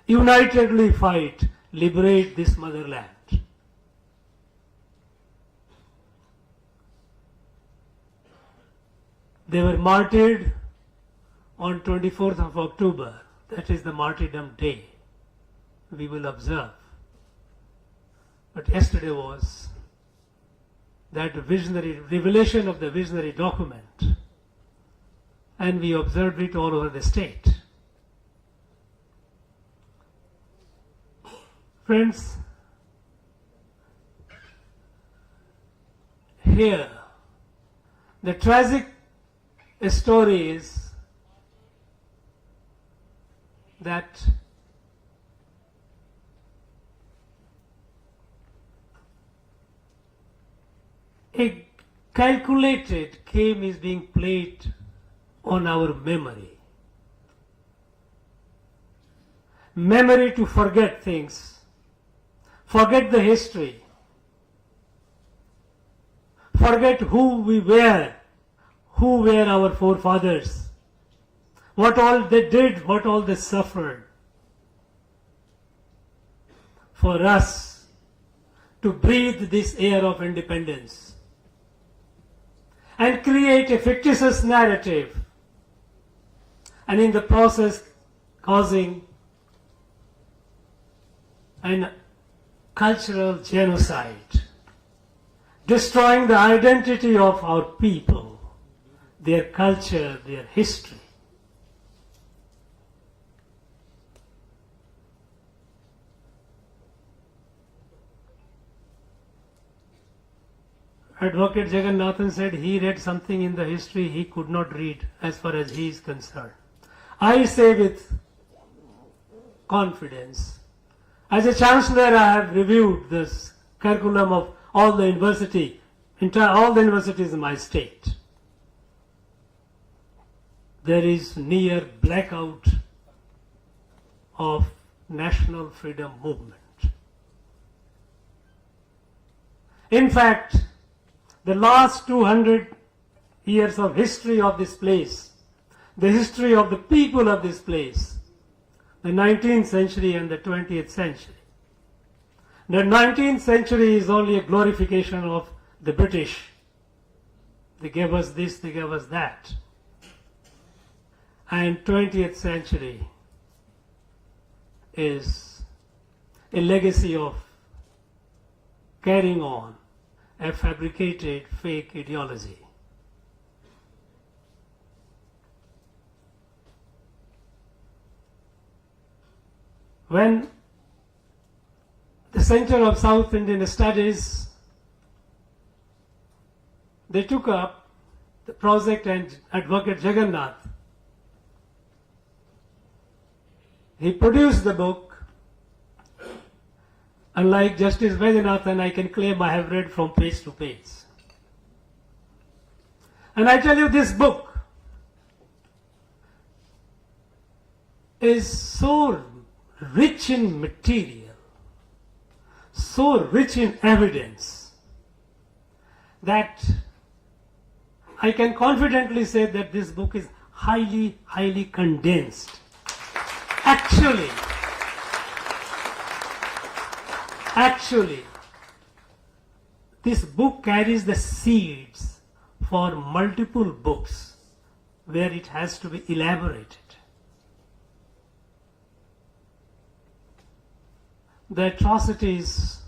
Speaker 6: Unitedly fight, liberate this motherland. They were martyred on 24th of October. That is the martyrdom day we will observe. But yesterday was that visionary revelation of the visionary document, and we observed it all over the state. Friends, here the tragic story is that a calculated game is being played on our memory. Memory to forget things, forget the history, forget who we were, who were our forefathers, what all they did, what all they suffered for us to breathe this air of independence and create a fictitious narrative, and in the process causing an cultural genocide, destroying the identity of our people, their culture, their history. Advocate Jagannathan said he read something in the history he could not read as far as he is concerned. I say with confidence, as a chancellor I have reviewed this curriculum of all the universities in my state. There is near blackout of national freedom movement. In fact, the last 200 years of history of this place, the history of the people of this place, the 19th century and the 20th century. The 19th century is only a glorification of the British. They gave us this, they gave us that. And 20th century is a legacy of carrying on a fabricated fake ideology. When the Center of South Indian Studies, they took up the project, and Advocate Jagannath, he produced the book Unlike Justice Vaidyanathan, I can claim I have read from page to page. And I tell you, this book is so rich in material, so rich in evidence, that I can confidently say that this book is highly, highly condensed. Actually, this book carries the seeds for multiple books where it has to be elaborated. The atrocities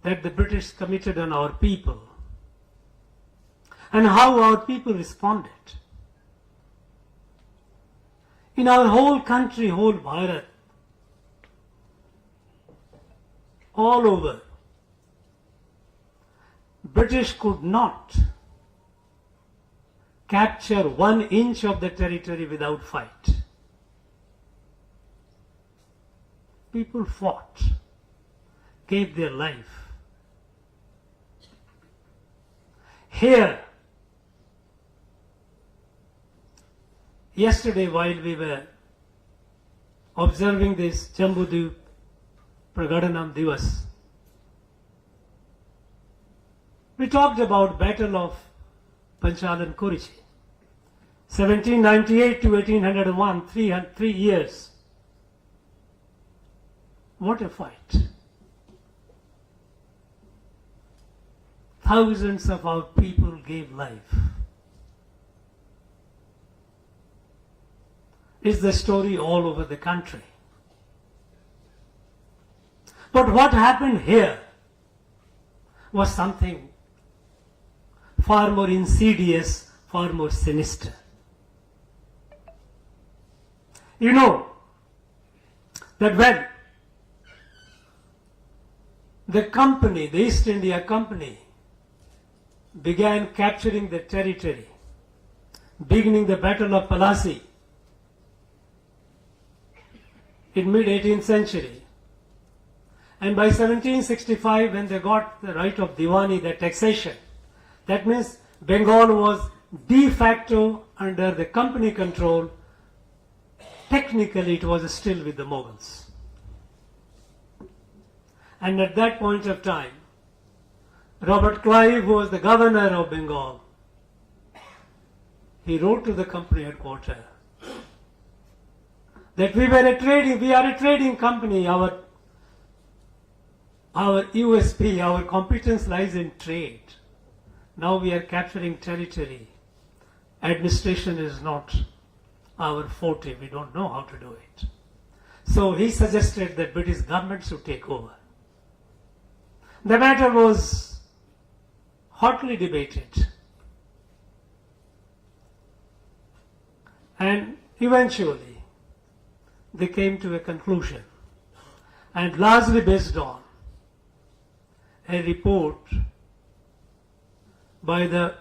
Speaker 6: that the British committed on our people and how our people responded. In our whole country, whole Bharat, all over, British could not capture 1 inch of the territory without fight. People fought, gave their life. Here, yesterday while we were observing this Jambudvip Pragadanam Divas, we talked about Battle of Panchalan Kurichi, 1798 to 1801, 3 years. What a fight. Thousands of our people gave life. It's the story all over the country. But what happened here was something far more insidious, far more sinister. You know that when the company, the East India Company, began capturing the territory, beginning the Battle of Plassey in mid-18th century, and by 1765 when they got the right of Diwani, the taxation, that means Bengal was de facto under the company control. Technically it was still with the Mughals. And at that point of time, Robert Clive, who was the governor of Bengal, he wrote to the company headquarters that we are a trading company, our USP, our competence lies in trade. Now we are capturing territory. Administration is not our forte, we don't know how to do it. So he suggested that British government should take over. The matter was hotly debated, and eventually they came to a conclusion, and largely based on a report by the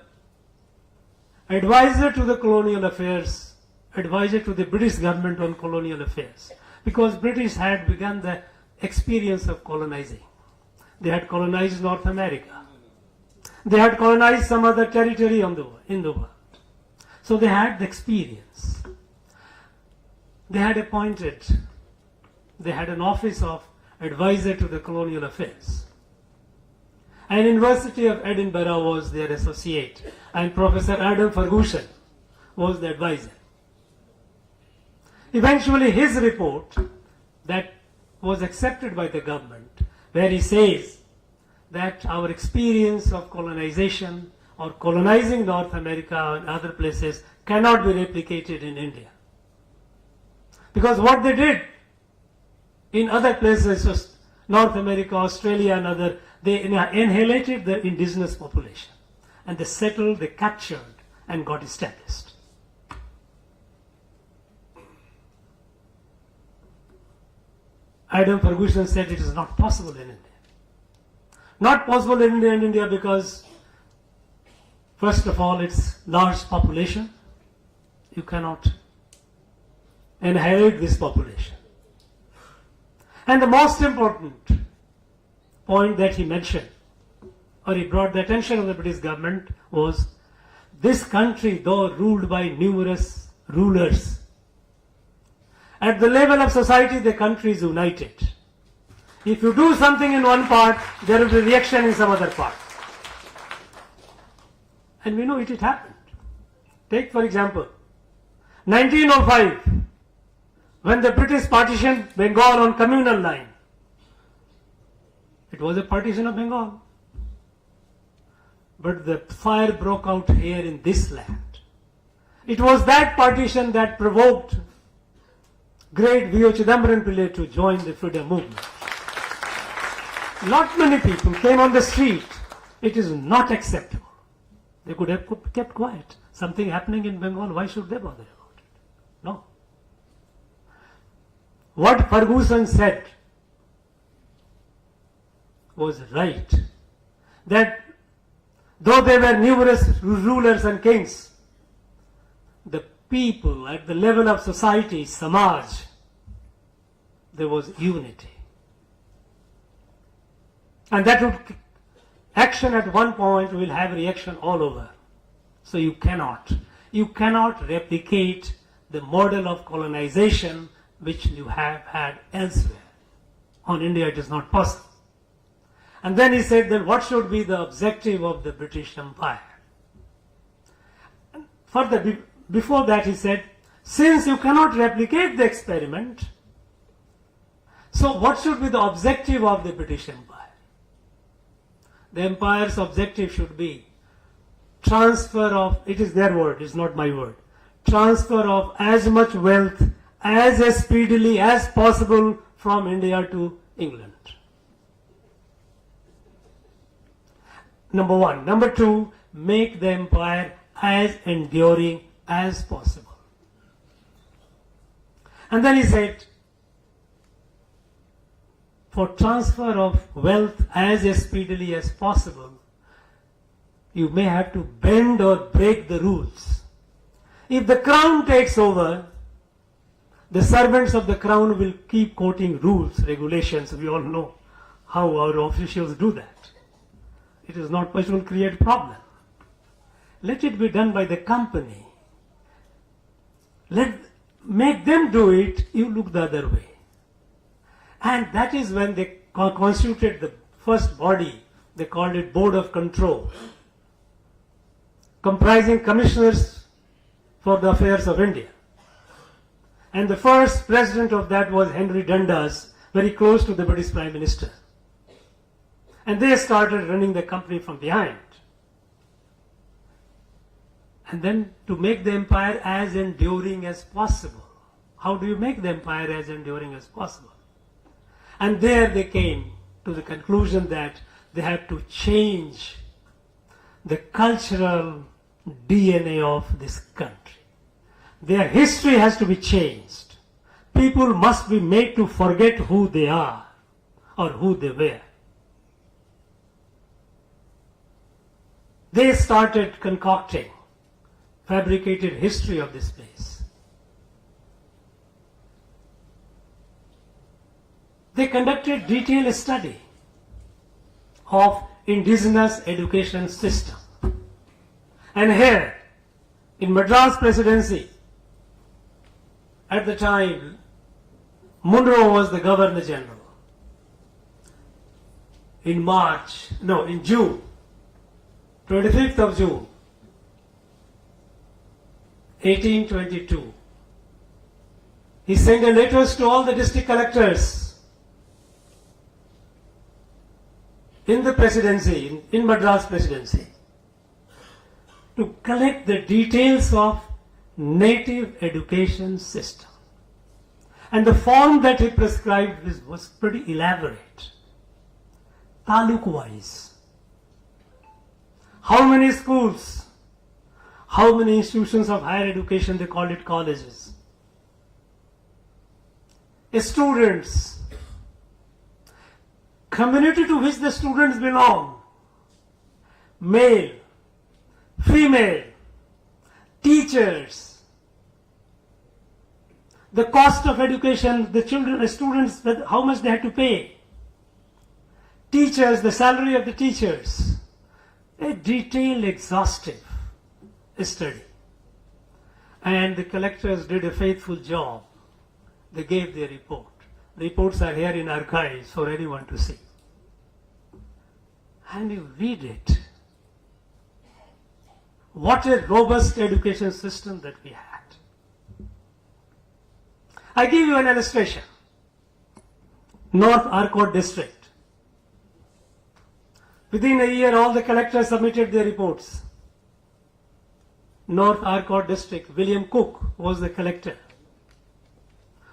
Speaker 6: advisor to the colonial affairs, advisor to the British government on colonial affairs, because British had begun the experience of colonizing. They had colonized North America. They had colonized some other territory in the world. So they had the experience. They had an office of advisor to the colonial affairs. And University of Edinburgh was their associate, and Professor Adam Ferguson was the advisor. Eventually his report that was accepted by the government, where he says that our experience of colonization or colonizing North America and other places cannot be replicated in India. Because what they did in other places, was North America, Australia and other, they annihilated the indigenous population and they settled, they captured and got established. Adam Ferguson said it is not possible in India. Not possible in India because, first of all, it's large population. You cannot inherit this population. And the most important, point that he mentioned, or he brought the attention of the British government, was this country, though ruled by numerous rulers, at the level of society, the country is united. If you do something in one part, there will be reaction in some other part. And we know it happened. Take, for example, 1905, when the British partitioned Bengal on communal line. It was a partition of Bengal. But the fire broke out here in this land. It was that partition that provoked great V.O. Chidambaram Pillai to join the freedom movement. Not many people came on the street. It is not acceptable. They could have kept quiet. Something happening in Bengal, why should they bother about it? No. What Ferguson said was right. That though there were numerous rulers and kings, the people at the level of society, Samaj, there was unity. And that would, action at one point will have reaction all over. So you cannot replicate the model of colonization which you have had elsewhere. On India it is not possible. And then he said that what should be the objective of the British Empire? And further, before that he said, since you cannot replicate the experiment, so what should be the objective of the British Empire? The empire's objective should be transfer of, it is their word, it's not my word, transfer of as much wealth as speedily as possible from India to England. Number one. Number two, make the empire as enduring as possible. And then he said, for transfer of wealth as speedily as possible, you may have to bend or break the rules. If the crown takes over, the servants of the crown will keep quoting rules, regulations. We all know how our officials do that. It is not much will create problem. Let it be done by the company. Make them do it, you look the other way. And that is when they constituted the first body, they called it Board of Control, comprising commissioners for the affairs of India. And the first president of that was Henry Dundas, very close to the British Prime Minister. And they started running the company from behind. And then to make the empire as enduring as possible. How do you make the empire as enduring as possible? And there they came to the conclusion that they had to change the cultural DNA of this country. Their history has to be changed. People must be made to forget who they are or who they were. They started concocting fabricated history of this place. They conducted detailed study of indigenous education system. And here, in Madras Presidency, at the time, Munro was the Governor General. In June, 25th of June, 1822, he sent a letters to all the district collectors in the presidency, in Madras Presidency, to collect the details of native education system. And the form that he prescribed was pretty elaborate, taluk-wise. How many schools, how many institutions of higher education, they called it colleges. Students, community to which the students belong, male, female, teachers, the cost of education, the children, the students, how much they had to pay, Teachers, the salary of the teachers, a detailed, exhaustive study. And the collectors did a faithful job. They gave their report. The reports are here in archives for anyone to see. And you read it. What a robust education system that we had. I give you an illustration. North Arcot district. Within a year, all the collectors submitted their reports. North Arcot district, William Cook was the collector.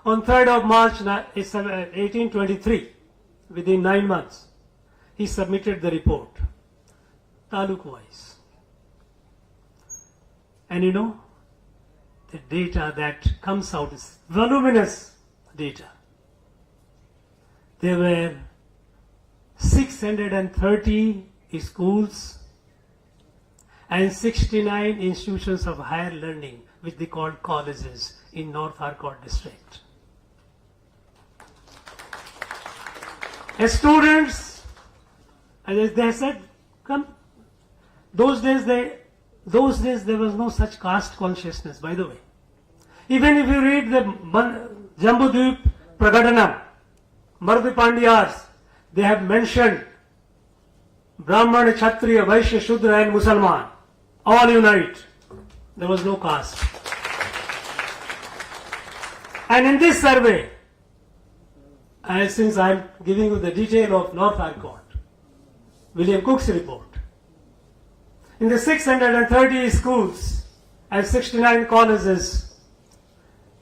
Speaker 6: On 3rd of March 1823, within 9 months, he submitted the report, taluk-wise. And you know, the data that comes out is voluminous data. There were 630 schools and 69 institutions of higher learning, which they called colleges, in North Arcot district. As students, as they said, come. Those days there was no such caste consciousness, by the way. Even if you read the Jambudvip Pragadanam, Marvi Pandyas, they have mentioned Brahmana, Kshatriya, Vaishya, Shudra and Musalman, all unite. There was no caste. And in this survey, since I am giving you the detail of North Arcot, William Cook's report, in the 630 schools and 69 colleges,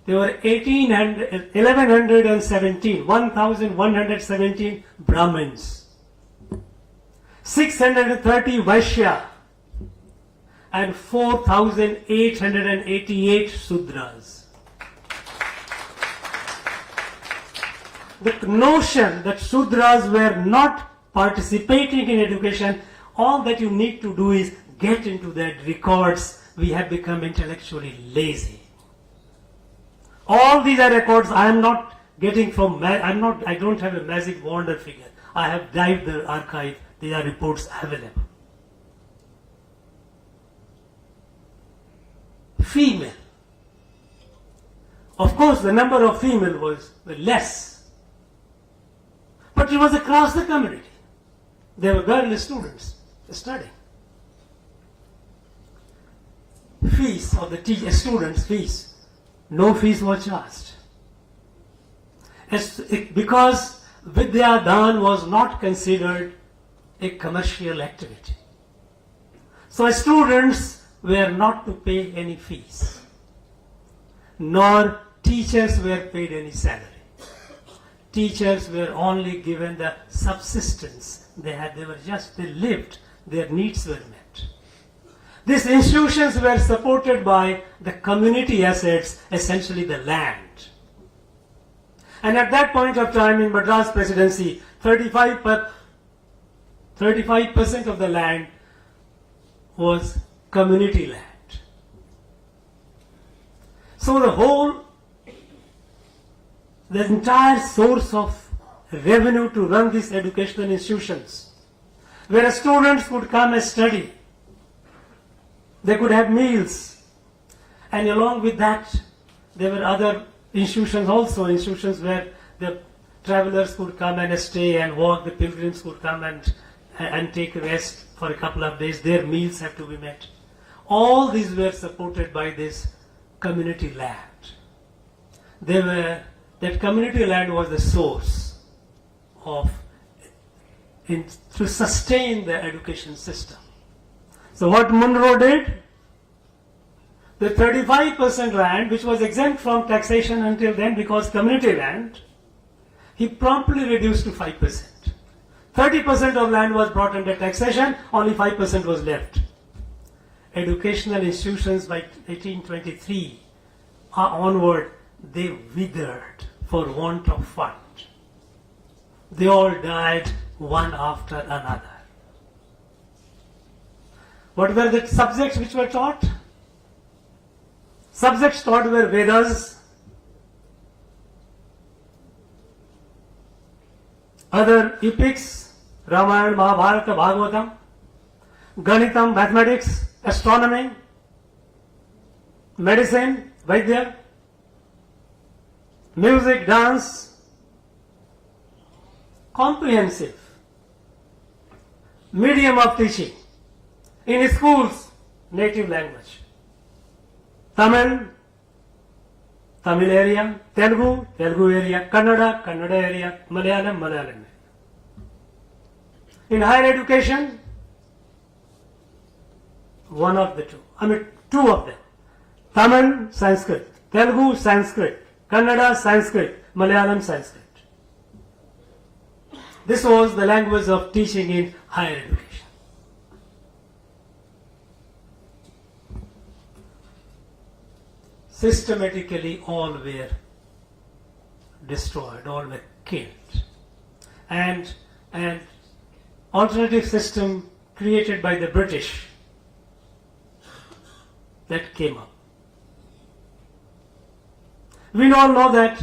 Speaker 6: there were 1,117 Brahmins, 630 Vaishya, and 4,888 Sudras. The notion that Sudras were not participating in education, all that you need to do is get into their records. We have become intellectually lazy. All these are records I am not getting from, I don't have a magic wonder figure. I have dived the archive. These are reports available. Female. Of course, the number of female was less. But it was across the community. There were girl students studying. Fees of the students' fees. No fees were charged. Because Vidya Dan was not considered a commercial activity. So students were not to pay any fees. Nor teachers were paid any salary. Teachers were only given the subsistence. They lived, their needs were met. These institutions were supported by the community assets, essentially the land. And at that point of time in Madras Presidency, 35% of the land was community land. So the entire source of revenue to run these educational institutions, where students could come and study, they could have meals, and along with that, there were other institutions also, institutions where the travelers could come and stay and walk, the pilgrims could come and take rest for a couple of days, their meals have to be met. All these were supported by this community land. That community land was the source to sustain the education system. So what Munro did, the 35% land, which was exempt from taxation until then because community land, he promptly reduced to 5%. 30% of land was brought under taxation, only 5% was left. Educational institutions by 1823 onward, they withered for want of fund. They all died one after another. What were the subjects which were taught? Subjects taught were Vedas, other epics, Ramayana, Mahabharata, Bhagavatam, Ganitam, mathematics, astronomy, medicine, Vaidya, music, dance, comprehensive medium of teaching. In schools, native language. Tamil, Tamil area, Telugu, Telugu area, Kannada, Kannada area, Malayalam, Malayalam area. In higher education, one of the two. Two of them. Tamil, Sanskrit. Telugu, Sanskrit. Kannada, Sanskrit. Malayalam, Sanskrit. This was the language of teaching in higher education. Systematically, all were destroyed, all were killed. And an alternative system created by the British that came up. We all know that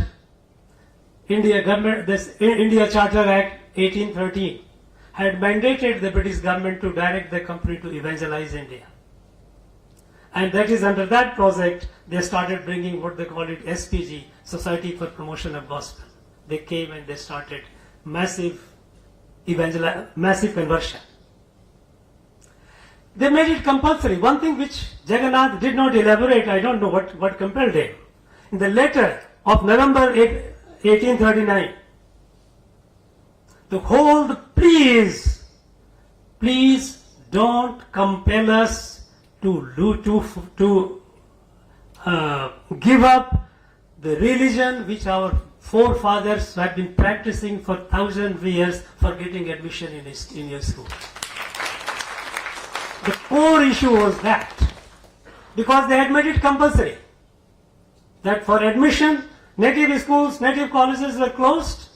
Speaker 6: India Charter Act 1813 had mandated the British government to direct the company to evangelize India. And that is under that project they started bringing what they call it SPG, Society for Promotion of Gospel. They came and they started massive conversion. They made it compulsory. One thing which Jagannath did not elaborate, I don't know what compelled him. In the letter of November 1839, to hold, please don't compel us to give up the religion which our forefathers have been practicing for thousands of years for getting admission in your school. The core issue was that, because they had made it compulsory, that for admission, native schools, native colleges were closed.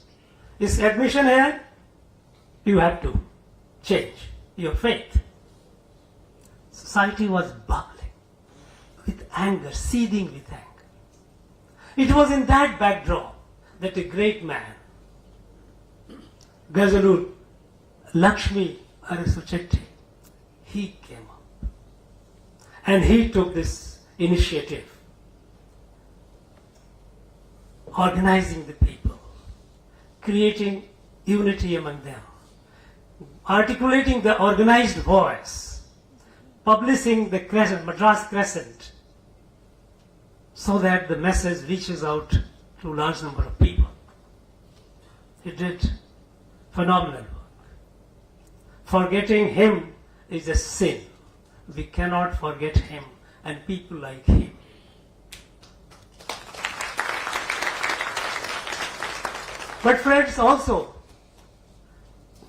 Speaker 6: Is admission here? You have to change your faith. Society was bubbling with anger, seething with anger. It was in that backdrop that a great man, Gazalur Lakshmi Arasachetty, he came up and he took this initiative, organizing the people, creating unity among them, articulating the organized voice, publishing the Crescent, Madras Crescent, so that the message reaches out to a large number of people. He did phenomenal work. Forgetting him is a sin. We cannot forget him and people like him. But friends, also,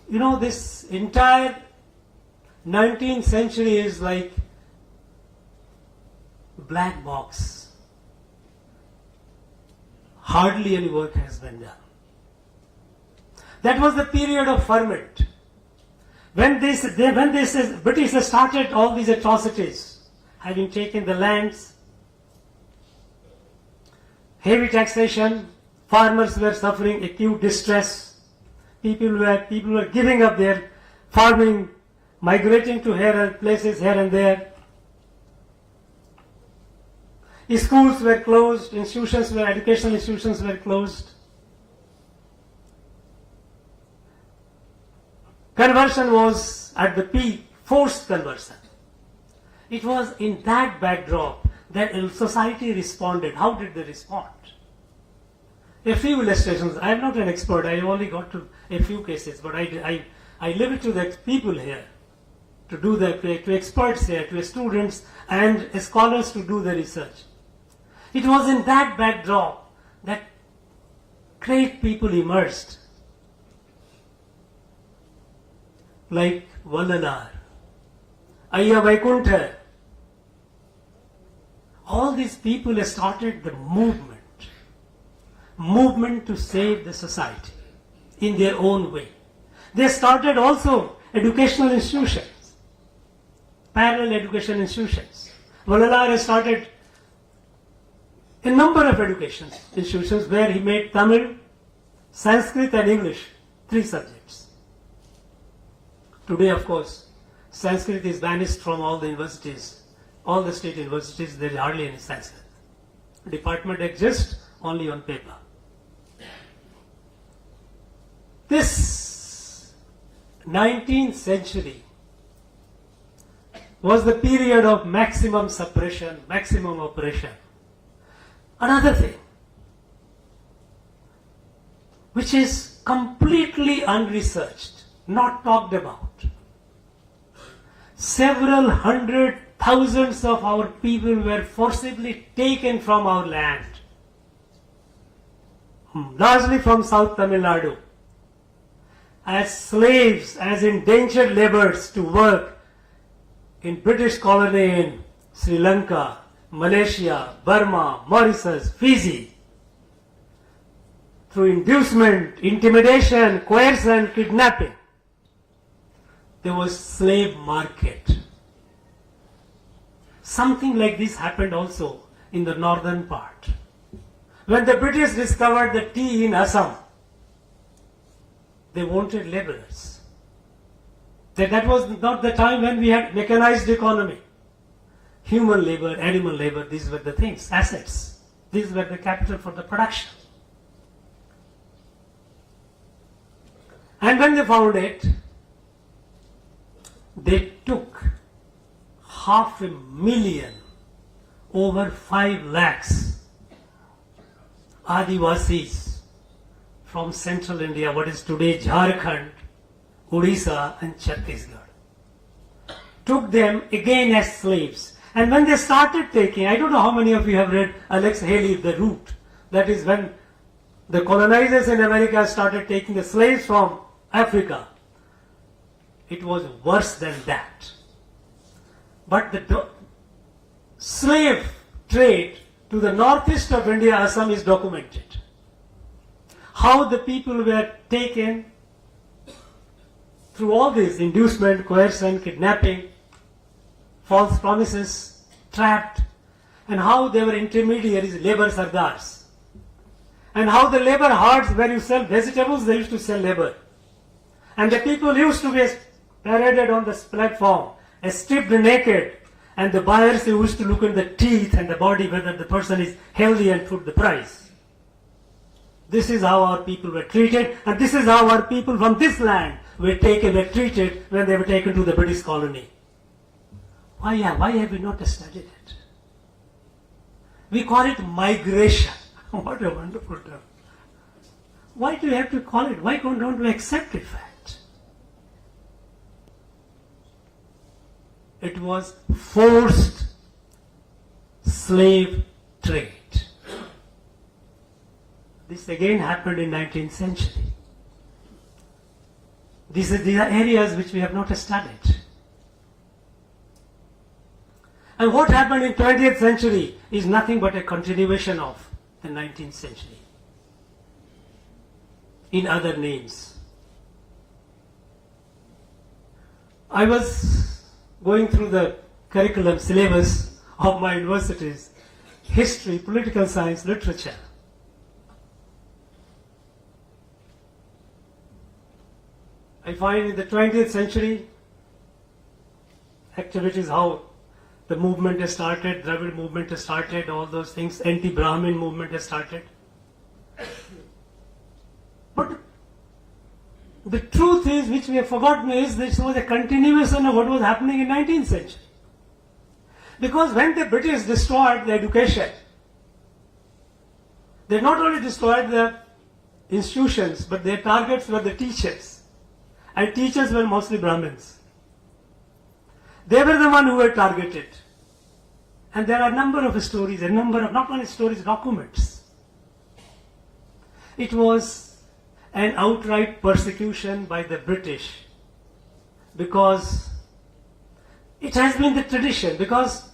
Speaker 6: this entire 19th century is like black box. Hardly any work has been done. That was the period of ferment. When the British started all these atrocities, having taken the lands, heavy taxation, farmers were suffering acute distress, people were giving up their farming, migrating to places here and there. Schools were closed, educational institutions were closed. Conversion was at the peak, forced conversion. It was in that backdrop that society responded. How did they respond? A few illustrations. I am not an expert. I only got to a few cases, but I leave it to the people here to experts here, to students and scholars to do the research. It was in that backdrop that great people emerged, like Vallalar, Ayya Vaikuntha. All these people started the movement to save the society in their own way. They started also educational institutions, parallel education institutions. Vallalar started a number of education institutions where he made Tamil, Sanskrit and English 3 subjects. Today, of course, Sanskrit is banished from all the universities, all the state universities. There is hardly any Sanskrit. Department exists only on paper. This 19th century was the period of maximum suppression, maximum oppression. Another thing, which is completely unresearched, not talked about. Several hundred thousands of our people were forcibly taken from our land, largely from South Tamil Nadu, as slaves, as indentured laborers to work in British colony in Sri Lanka, Malaysia, Burma, Mauritius, Fiji. Through inducement, intimidation, coercion, kidnapping. There was slave market. Something like this happened also in the northern part. When the British discovered the tea in Assam, they wanted laborers. That was not the time when we had mechanized economy. Human labor, animal labor, these were the things, assets. These were the capital for the production. And when they found it, they took 500,000, over 5 lakhs Adivasis from central India, what is today Jharkhand, Odisha and Chhattisgarh. Took them again as slaves. And when they started taking, I don't know how many of you have read Alex Haley, The Root. That is when the colonizers in America started taking the slaves from Africa. It was worse than that. But the slave trade to the northeast of India, Assam, is documented. How the people were taken through all this inducement, coercion, kidnapping, false promises, trapped, and how they were intermediaries, labor sardars. And how the labor hards, where you sell vegetables, they used to sell labor. And the people used to be paraded on this platform, stripped naked, and the buyers used to look at the teeth and the body, whether the person is healthy, and put the price. This is how our people were treated, and this is how our people from this land were treated when they were taken to the British colony. Why have we not studied it? We call it migration. What a wonderful term. Why do you have to call it? Why don't we accept it fact? It was forced slave trade. This again happened in 19th century. These are areas which we have not studied. And what happened in 20th century is nothing but a continuation of the 19th century. In other names. I was going through the curriculum syllabus of my universities, history, political science, literature. I find in the 20th century, activities, how the movement has started, Dravid movement has started, all those things, anti-Brahmin movement has started. But the truth is, which we have forgotten, is this was a continuation of what was happening in 19th century. Because when the British destroyed the education, they not only destroyed the institutions, but their targets were the teachers. And teachers were mostly Brahmins. They were the ones who were targeted. And there are a number of stories, a number of, not only stories, documents. It was an outright persecution by the British, because it has been the tradition, because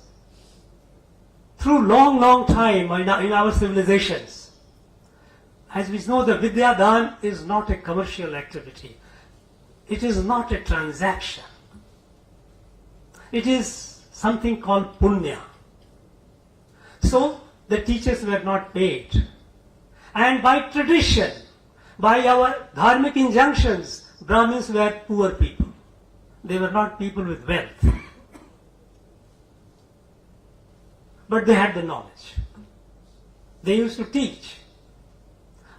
Speaker 6: through long time in our civilizations, as we know, the Vidya Dan is not a commercial activity. It is not a transaction. It is something called punya. So the teachers were not paid. And by tradition, by our dharmic injunctions, Brahmins were poor people. They were not people with wealth. But they had the knowledge. They used to teach.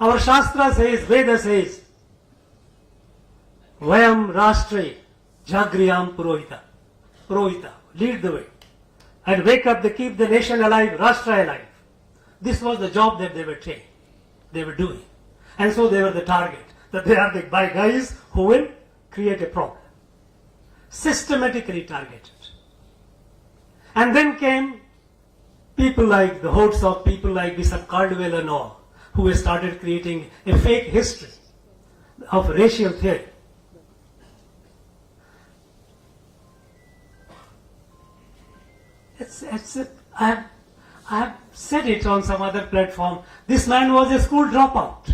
Speaker 6: Our Shastra says, Veda says, Vayam Rashtre Jagriyam Purohita. Purohita, lead the way. And wake up, they keep the nation alive, Rashtra alive. This was the job that they were doing. And so they were the target. That they are the guys who will create a problem. Systematically targeted. And then came people like the hordes of people like Bishop Caldwell and all, who started creating a fake history of racial theory. I have said it on some other platform. This man was a school dropout.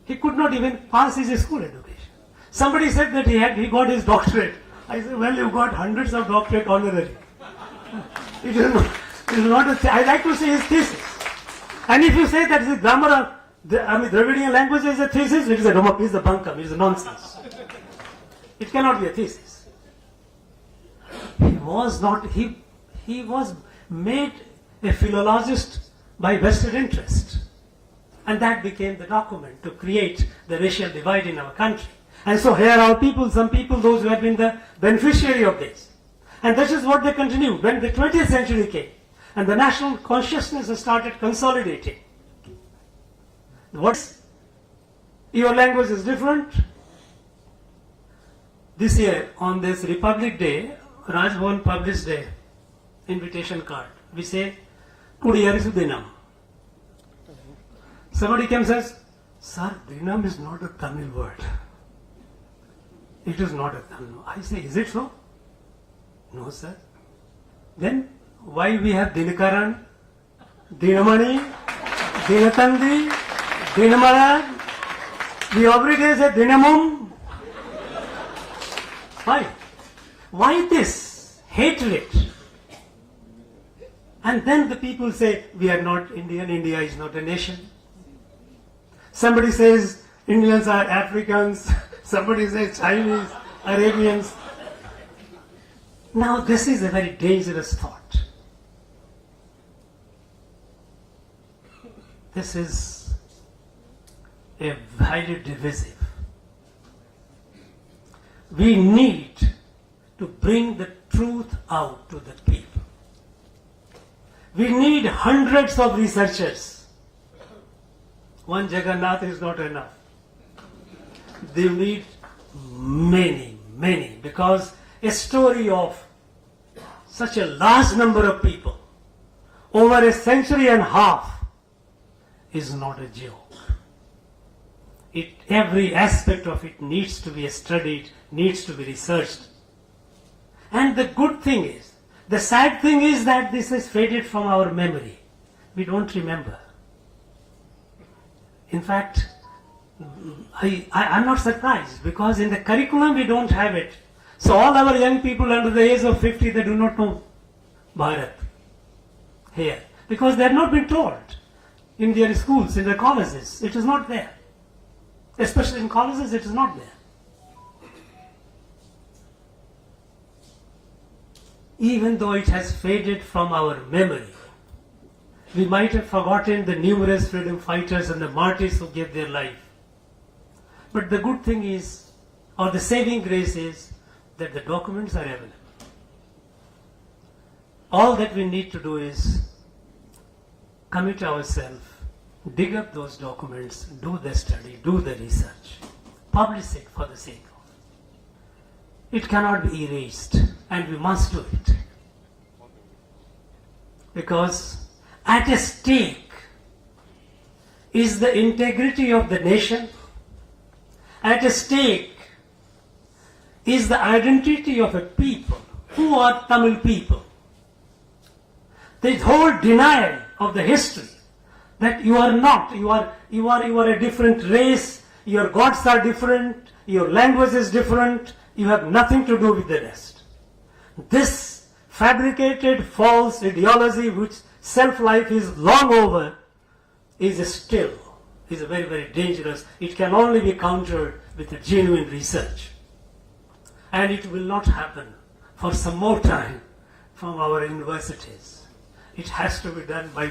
Speaker 6: He could not even pass his school education. Somebody said that he got his doctorate. I said, well, you got hundreds of doctorate honorary. It is not I like to say his thesis. And if you say that the grammar of Dravidian language is a thesis, it is a bunkam, it is a nonsense. It cannot be a thesis. He was made a philologist by vested interest. And that became the document to create the racial divide in our country. And so here are people, some people, those who have been the beneficiary of this. And this is what they continue. When the 20th century came and the national consciousness started consolidating. Your language is different. This year, on this Republic Day, Rajbhavan published an invitation card. We say, Kudiyarisu Dinam. Somebody comes and says, Sir, Dinam is not a Tamil word. It is not a Tamil. I say, is it so? No, sir. Then why we have Dinakaran, Dinamani, Dinatandi, Dinamalar? We every day say Dinamum. Why? Why this hatred? And then the people say, we are not Indian, India is not a nation. Somebody says, Indians are Africans. Somebody says, Chinese, Arabians. Now this is a very dangerous thought. This is a highly divisive. We need to bring the truth out to the people. We need hundreds of researchers. One Jagannath is not enough. They need many, many, because a story of such a large number of people over a century and a half is not a joke. Every aspect of it needs to be studied, needs to be researched. And the good thing is, the sad thing is that this has faded from our memory. We don't remember. In fact, I'm not surprised, because in the curriculum we don't have it. So all our young people under the age of 50, they do not know Bharat here, because they have not been told in their schools, in their colleges. It is not there. Especially in colleges, it is not there. Even though it has faded from our memory, we might have forgotten the numerous freedom fighters and the martyrs who gave their life. But the good thing is, or the saving grace is, that the documents are available. All that we need to do is commit ourselves, dig up those documents, do the study, do the research, publish it for the sake of it. It cannot be erased, and we must do it. Because at stake is the integrity of the nation. At stake is the identity of a people. Who are Tamil people? The whole denial of the history that you are not, you are a different race, your gods are different, your language is different, you have nothing to do with the rest. This fabricated false ideology, which self-life is long over, is very, very dangerous. It can only be countered with a genuine research. and it will not happen for some more time from our universities. It has to be done by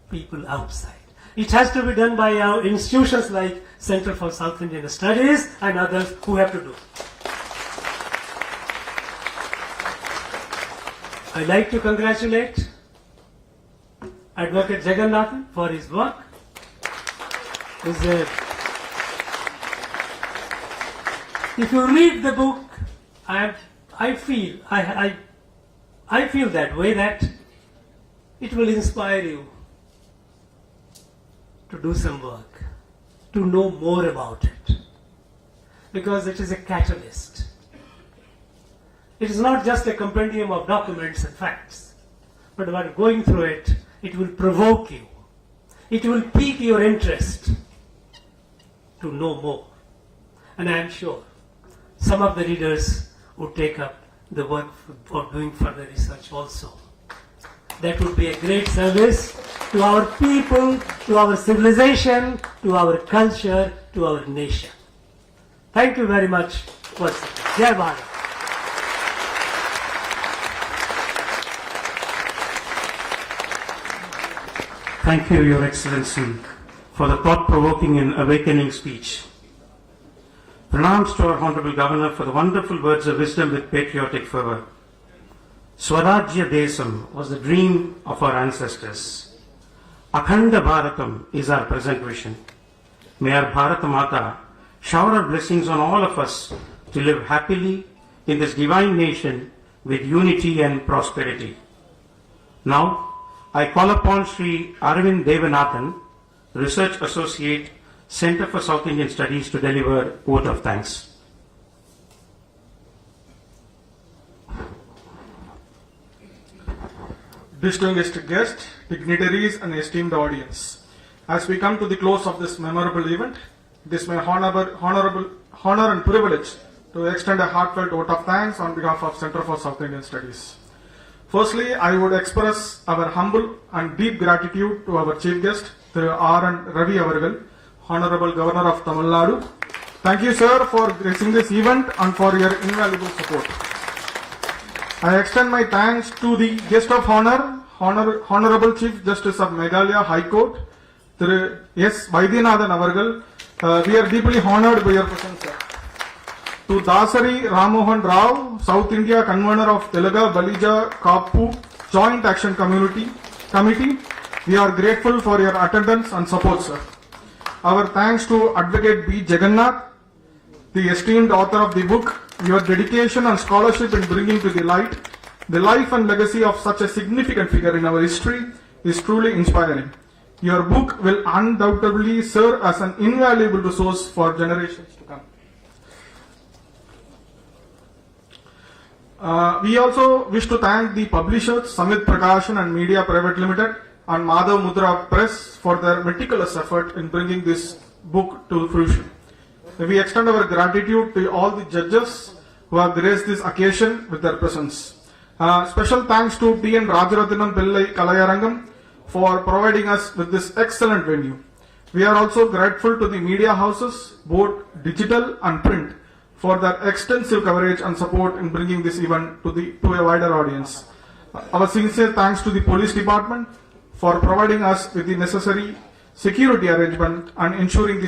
Speaker 6: people outside. It has to be done by our institutions like Center for South Indian Studies and others who have to do. I'd like to congratulate Advocate Jagannathan for his work. If you read the book, I feel that way, that it will inspire you to do some work, to know more about it, because it is a catalyst. It is not just a compendium of documents and facts, but while going through it, it will provoke you. It will pique your interest to know more. And I am sure some of the readers would take up the work of doing further research also. That would be a great service to our people, to our civilization, to our culture, to our nation. Thank you very much once again. Jai Bharat.
Speaker 2: Thank you, Your Excellency, for the thought-provoking and awakening speech. Pranams to our Honorable Governor for the wonderful words of wisdom with patriotic fervor. Swarajya Desam was the dream of our ancestors. Akhanda Bharatam is our present vision. May our Bharata Mata shower her blessings on all of us to live happily in this divine nation with unity and prosperity. Now, I call upon Sri R.N Devanathan, Research Associate, Center for South Indian Studies, to deliver vote of thanks.
Speaker 7: Distinguished guests, dignitaries and esteemed audience, as we come to the close of this memorable event, it is my honor and privilege to extend a heartfelt vote of thanks on behalf of Center for South Indian Studies. Firstly, I would express our humble and deep gratitude to our chief guest, R.N Ravi Avargal, Honorable Governor of Tamil Nadu. Thank you, sir, for gracing this event and for your invaluable support. I extend my thanks to the guest of honor, Honorable Chief Justice of Meghalaya High Court, S. Vaidyanathan Avargal. We are deeply honored by your presence, sir. To Dasari Ramohan Rao, South India Convener of Telugu Balija Kappu Joint Action Committee, we are grateful for your attendance and support, sir. Our thanks to Advocate B. Jagannath, the esteemed author of the book. Your dedication and scholarship in bringing to the light the life and legacy of such a significant figure in our history is truly inspiring. Your book will undoubtedly serve as an invaluable resource for generations to come. We also wish to thank the publishers Samit Prakashan and Media Private Limited and Madhav Mudra Press for their meticulous effort in bringing this book to fruition. We extend our gratitude to all the judges who have graced this occasion with their presence. Special thanks to P.N. Rajarathinam Pillai Kalayarangam for providing us with this excellent venue. We are also grateful to the media houses, both digital and print, for their extensive coverage and support in bringing this event to a wider audience. Our sincere thanks to the police department for providing us with the necessary security arrangement and ensuring the